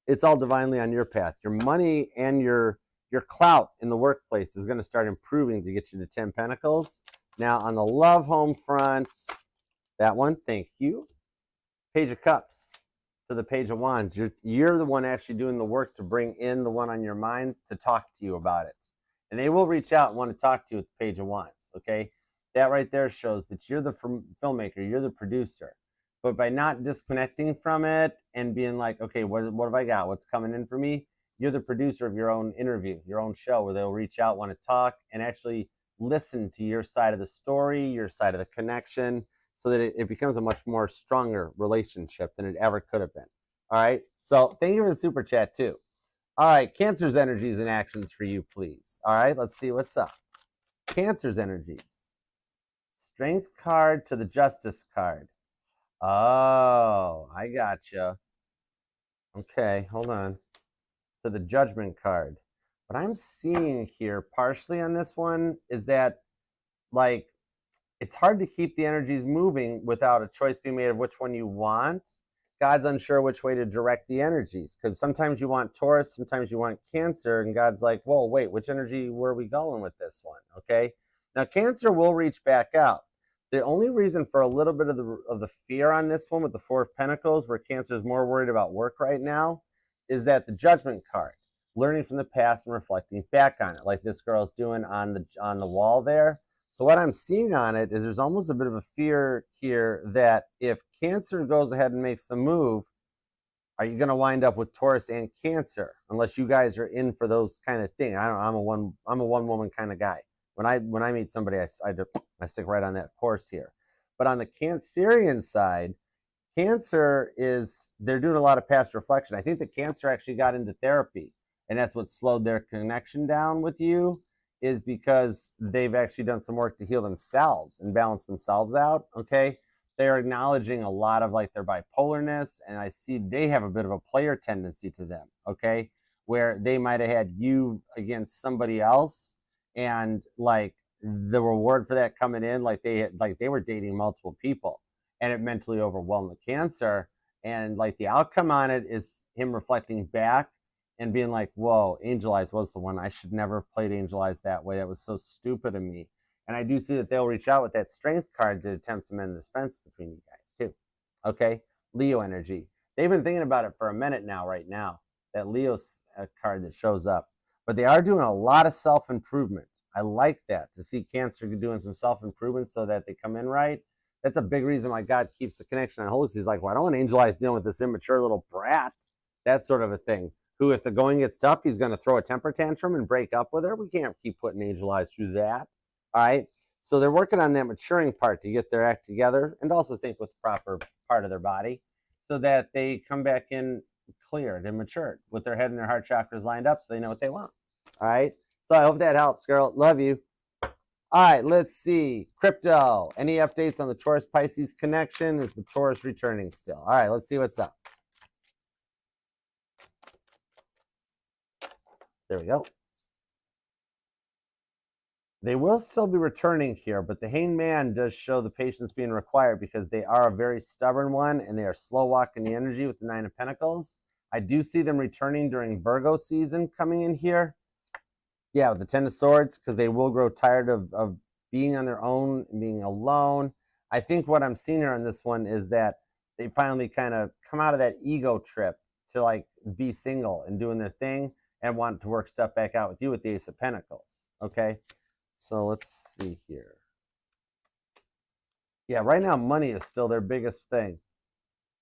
it's all divinely on your path. Your money and your clout in the workplace is going to start improving to get you to 10 Pentacles. Now on the love home front, that one, thank you. Page of Cups to the Page of Wands. You're the one actually doing the work to bring in the one on your mind to talk to you about it. And they will reach out and want to talk to you with the Page of Wands, okay? That right there shows that you're the filmmaker, you're the producer. But by not disconnecting from it and being like, okay, what have I got? What's coming in for me? You're the producer of your own interview, your own show, where they'll reach out, want to talk, and actually listen to your side of the story, your side of the connection, so that it becomes a much more stronger relationship than it ever could have been. All right. So thank you for the super chat too. All right. Cancer's energies and actions for you, please. All right. Let's see what's up. Cancer's energies. Strength card to the Justice card. Oh, I gotcha. Okay. Hold on. To the Judgment card. What I'm seeing here partially on this one is that like it's hard to keep the energies moving without a choice being made of which one you want. God's unsure which way to direct the energies because sometimes you want Taurus, sometimes you want Cancer, and God's like, whoa, wait, which energy were we going with this one? Okay. Now, Cancer will reach back out. The only reason for a little bit of the fear on this one with the Four of Pentacles, where Cancer is more worried about work right now, is that the Judgment card, learning from the past and reflecting back on it, like this girl's doing on the wall there. So what I'm seeing on it is there's almost a bit of a fear here that if Cancer goes ahead and makes the move, are you going to wind up with Taurus and Cancer? Unless you guys are in for those kind of thing. I'm a one woman kind of guy. When I meet somebody, I stick right on that course here. But on the Cancerian side, Cancer they're doing a lot of past reflection. I think that Cancer actually got into therapy, and that's what slowed their connection down with you, is because they've actually done some work to heal themselves and balance themselves out, okay? They're acknowledging a lot of like their bipolarness, and I see they have a bit of a player tendency to them, okay? Where they might have had you against somebody else, and like the reward for that coming in, like they were dating multiple people, and it mentally overwhelmed the Cancer, and like the outcome on it is him reflecting back and being like, whoa, Angel Eyes was the one. I should never have played Angel Eyes that way. That was so stupid of me. And I do see that they'll reach out with that Strength card to attempt to mend this fence between you guys too. Okay, Leo energy. They've been thinking about it for a minute now, right now, that Leo card that shows up. But they are doing a lot of self-improvement. I like that, to see Cancer doing some self-improvement so that they come in right. That's a big reason why God keeps the connection on hold. He's like, well, I don't want Angel Eyes dealing with this immature little brat. That sort of a thing. Who, if the going gets tough, he's going to throw a temper tantrum and break up with her. We can't keep putting Angel Eyes through that. All right. So they're working on that maturing part to get their act together and also think with the proper part of their body so that they come back in cleared and matured with their head and their heart chakras lined up so they know what they want. All right. So I hope that helps, girl. Love you. All right. Let's see. Crypto. Any updates on the Taurus Pisces connection? Is the Taurus returning still? All right. Let's see what's up. There we go. They will still be returning here, but the Hanged Man does show the patience being required because they are a very stubborn one and they are slow walking the energy with the Nine of Pentacles. I do see them returning during Virgo season coming in here. Yeah, with the Ten of Swords, because they will grow tired of being on their own and being alone. I think what I'm seeing here on this one is that they finally kind of come out of that ego trip to like be single and doing their thing and want to work stuff back out with you with the Ace of Pentacles, okay? So let's see here. Yeah, right now money is still their biggest thing.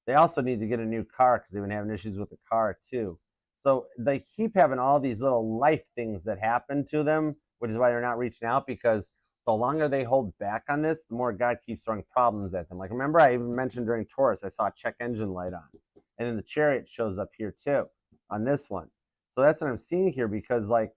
They also need to get a new car because they've been having issues with the car too. So they keep having all these little life things that happen to them, which is why they're not reaching out, because the longer they hold back on this, the more God keeps throwing problems at them. Like, remember, I even mentioned during Taurus, I saw a check engine light on. And then the Chariot shows up here too on this one. So that's what I'm seeing here, because like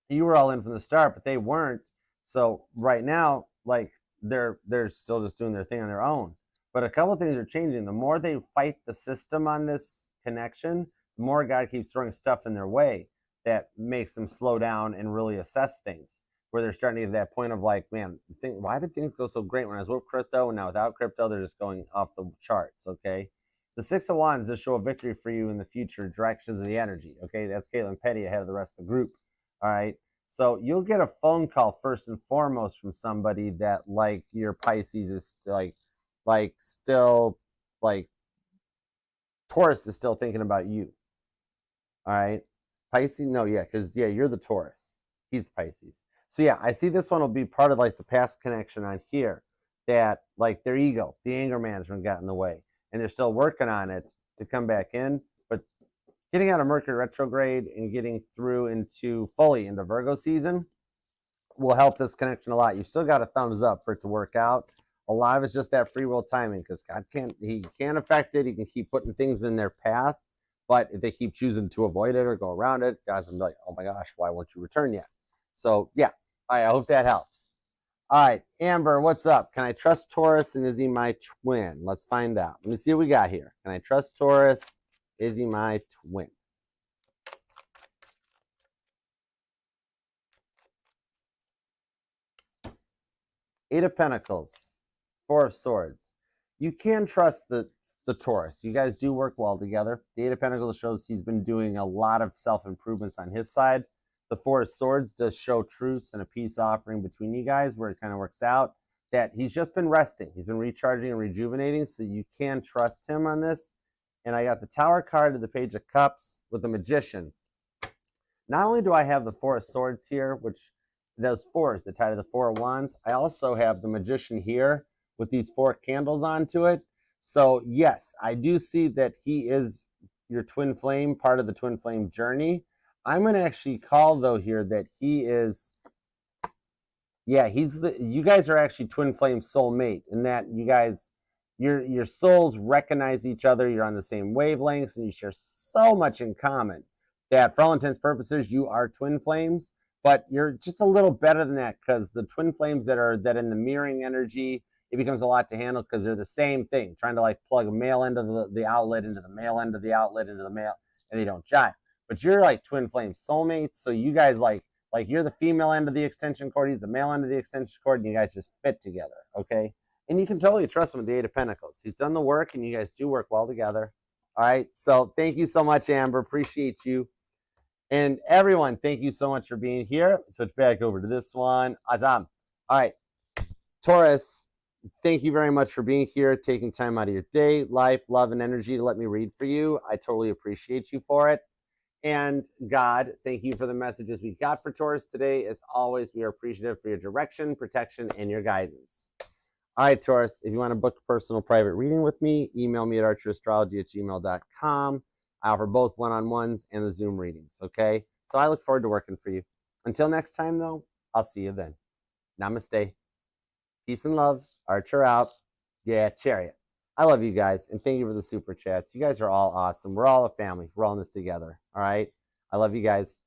you were all in from the start, but they weren't. So right now, like they're still just doing their thing on their own. But a couple of things are changing. The more they fight the system on this connection, the more God keeps throwing stuff in their way that makes them slow down and really assess things. Where they're starting to get to that point of like, man, why did things go so great when I was with crypto, and now without crypto, they're just going off the charts, okay? The Six of Wands is show a victory for you in the future, directions of the energy, okay? That's Caitlin Petty ahead of the rest of the group, all right? So you'll get a phone call first and foremost from somebody that like your Pisces is like still like Taurus is still thinking about you. All right. Pisces, no, yeah, because yeah, you're the Taurus. He's Pisces. So yeah, I see this one will be part of like the past connection on here, that like their ego, the anger management got in the way, and they're still working on it to come back in. But getting out of Mercury retrograde and getting through into fully into Virgo season will help this connection a lot. You've still got a thumbs up for it to work out. A lot of it's just that free will timing, because God he can't affect it. He can keep putting things in their path, but if they keep choosing to avoid it or go around it, God's gonna be like, oh my gosh, why won't you return yet? So yeah, I hope that helps. All right, Amber, what's up? Can I trust Taurus, and is he my twin? Let's find out. Let me see what we got here. Can I trust Taurus? Is he my twin? Eight of Pentacles, Four of Swords. You can trust the Taurus. You guys do work well together. The Eight of Pentacles shows he's been doing a lot of self-improvements on his side. The Four of Swords does show truce and a peace offering between you guys, where it kind of works out that he's just been resting. He's been recharging and rejuvenating, so you can trust him on this. And I got the Tower card to the Page of Cups with the Magician. Not only do I have the Four of Swords here, which those fours that tie to the Four of Wands, I also have the Magician here with these four candles onto it. So yes, I do see that he is your twin flame, part of the twin flame journey. I'm going to actually call though here that he is, yeah, you guys are actually twin flame soulmate, in that you guys, your souls recognize each other. You're on the same wavelengths and you share so much in common that for all intents and purposes, you are twin flames. But you're just a little better than that, because the twin flames that in the mirroring energy, it becomes a lot to handle, because they're the same thing, trying to like plug a male end of the outlet into the male end of the outlet into the male, and they don't jive. But you're like twin flame soulmates, so you guys like you're the female end of the extension cord, he's the male end of the extension cord, and you guys just fit together, okay? And you can totally trust him with the Eight of Pentacles. He's done the work, and you guys do work well together. All right, so thank you so much, Amber. Appreciate you. And everyone, thank you so much for being here. Switch back over to this one. Azam. All right. Taurus, thank you very much for being here, taking time out of your day, life, love, and energy to let me read for you. I totally appreciate you for it. And God, thank you for the messages we got for Taurus today. As always, we are appreciative for your direction, protection, and your guidance. All right, Taurus, if you want to book a personal private reading with me, email me at archerastrology@gmail.com. I offer both one-on-ones and the Zoom readings, okay? So I look forward to working for you. Until next time, though, I'll see you then. Namaste. Peace and love. Archer out. Yeah, Chariot. I love you guys, and thank you for the super chats. You guys are all awesome. We're all a family. We're all in this together, all right? I love you guys.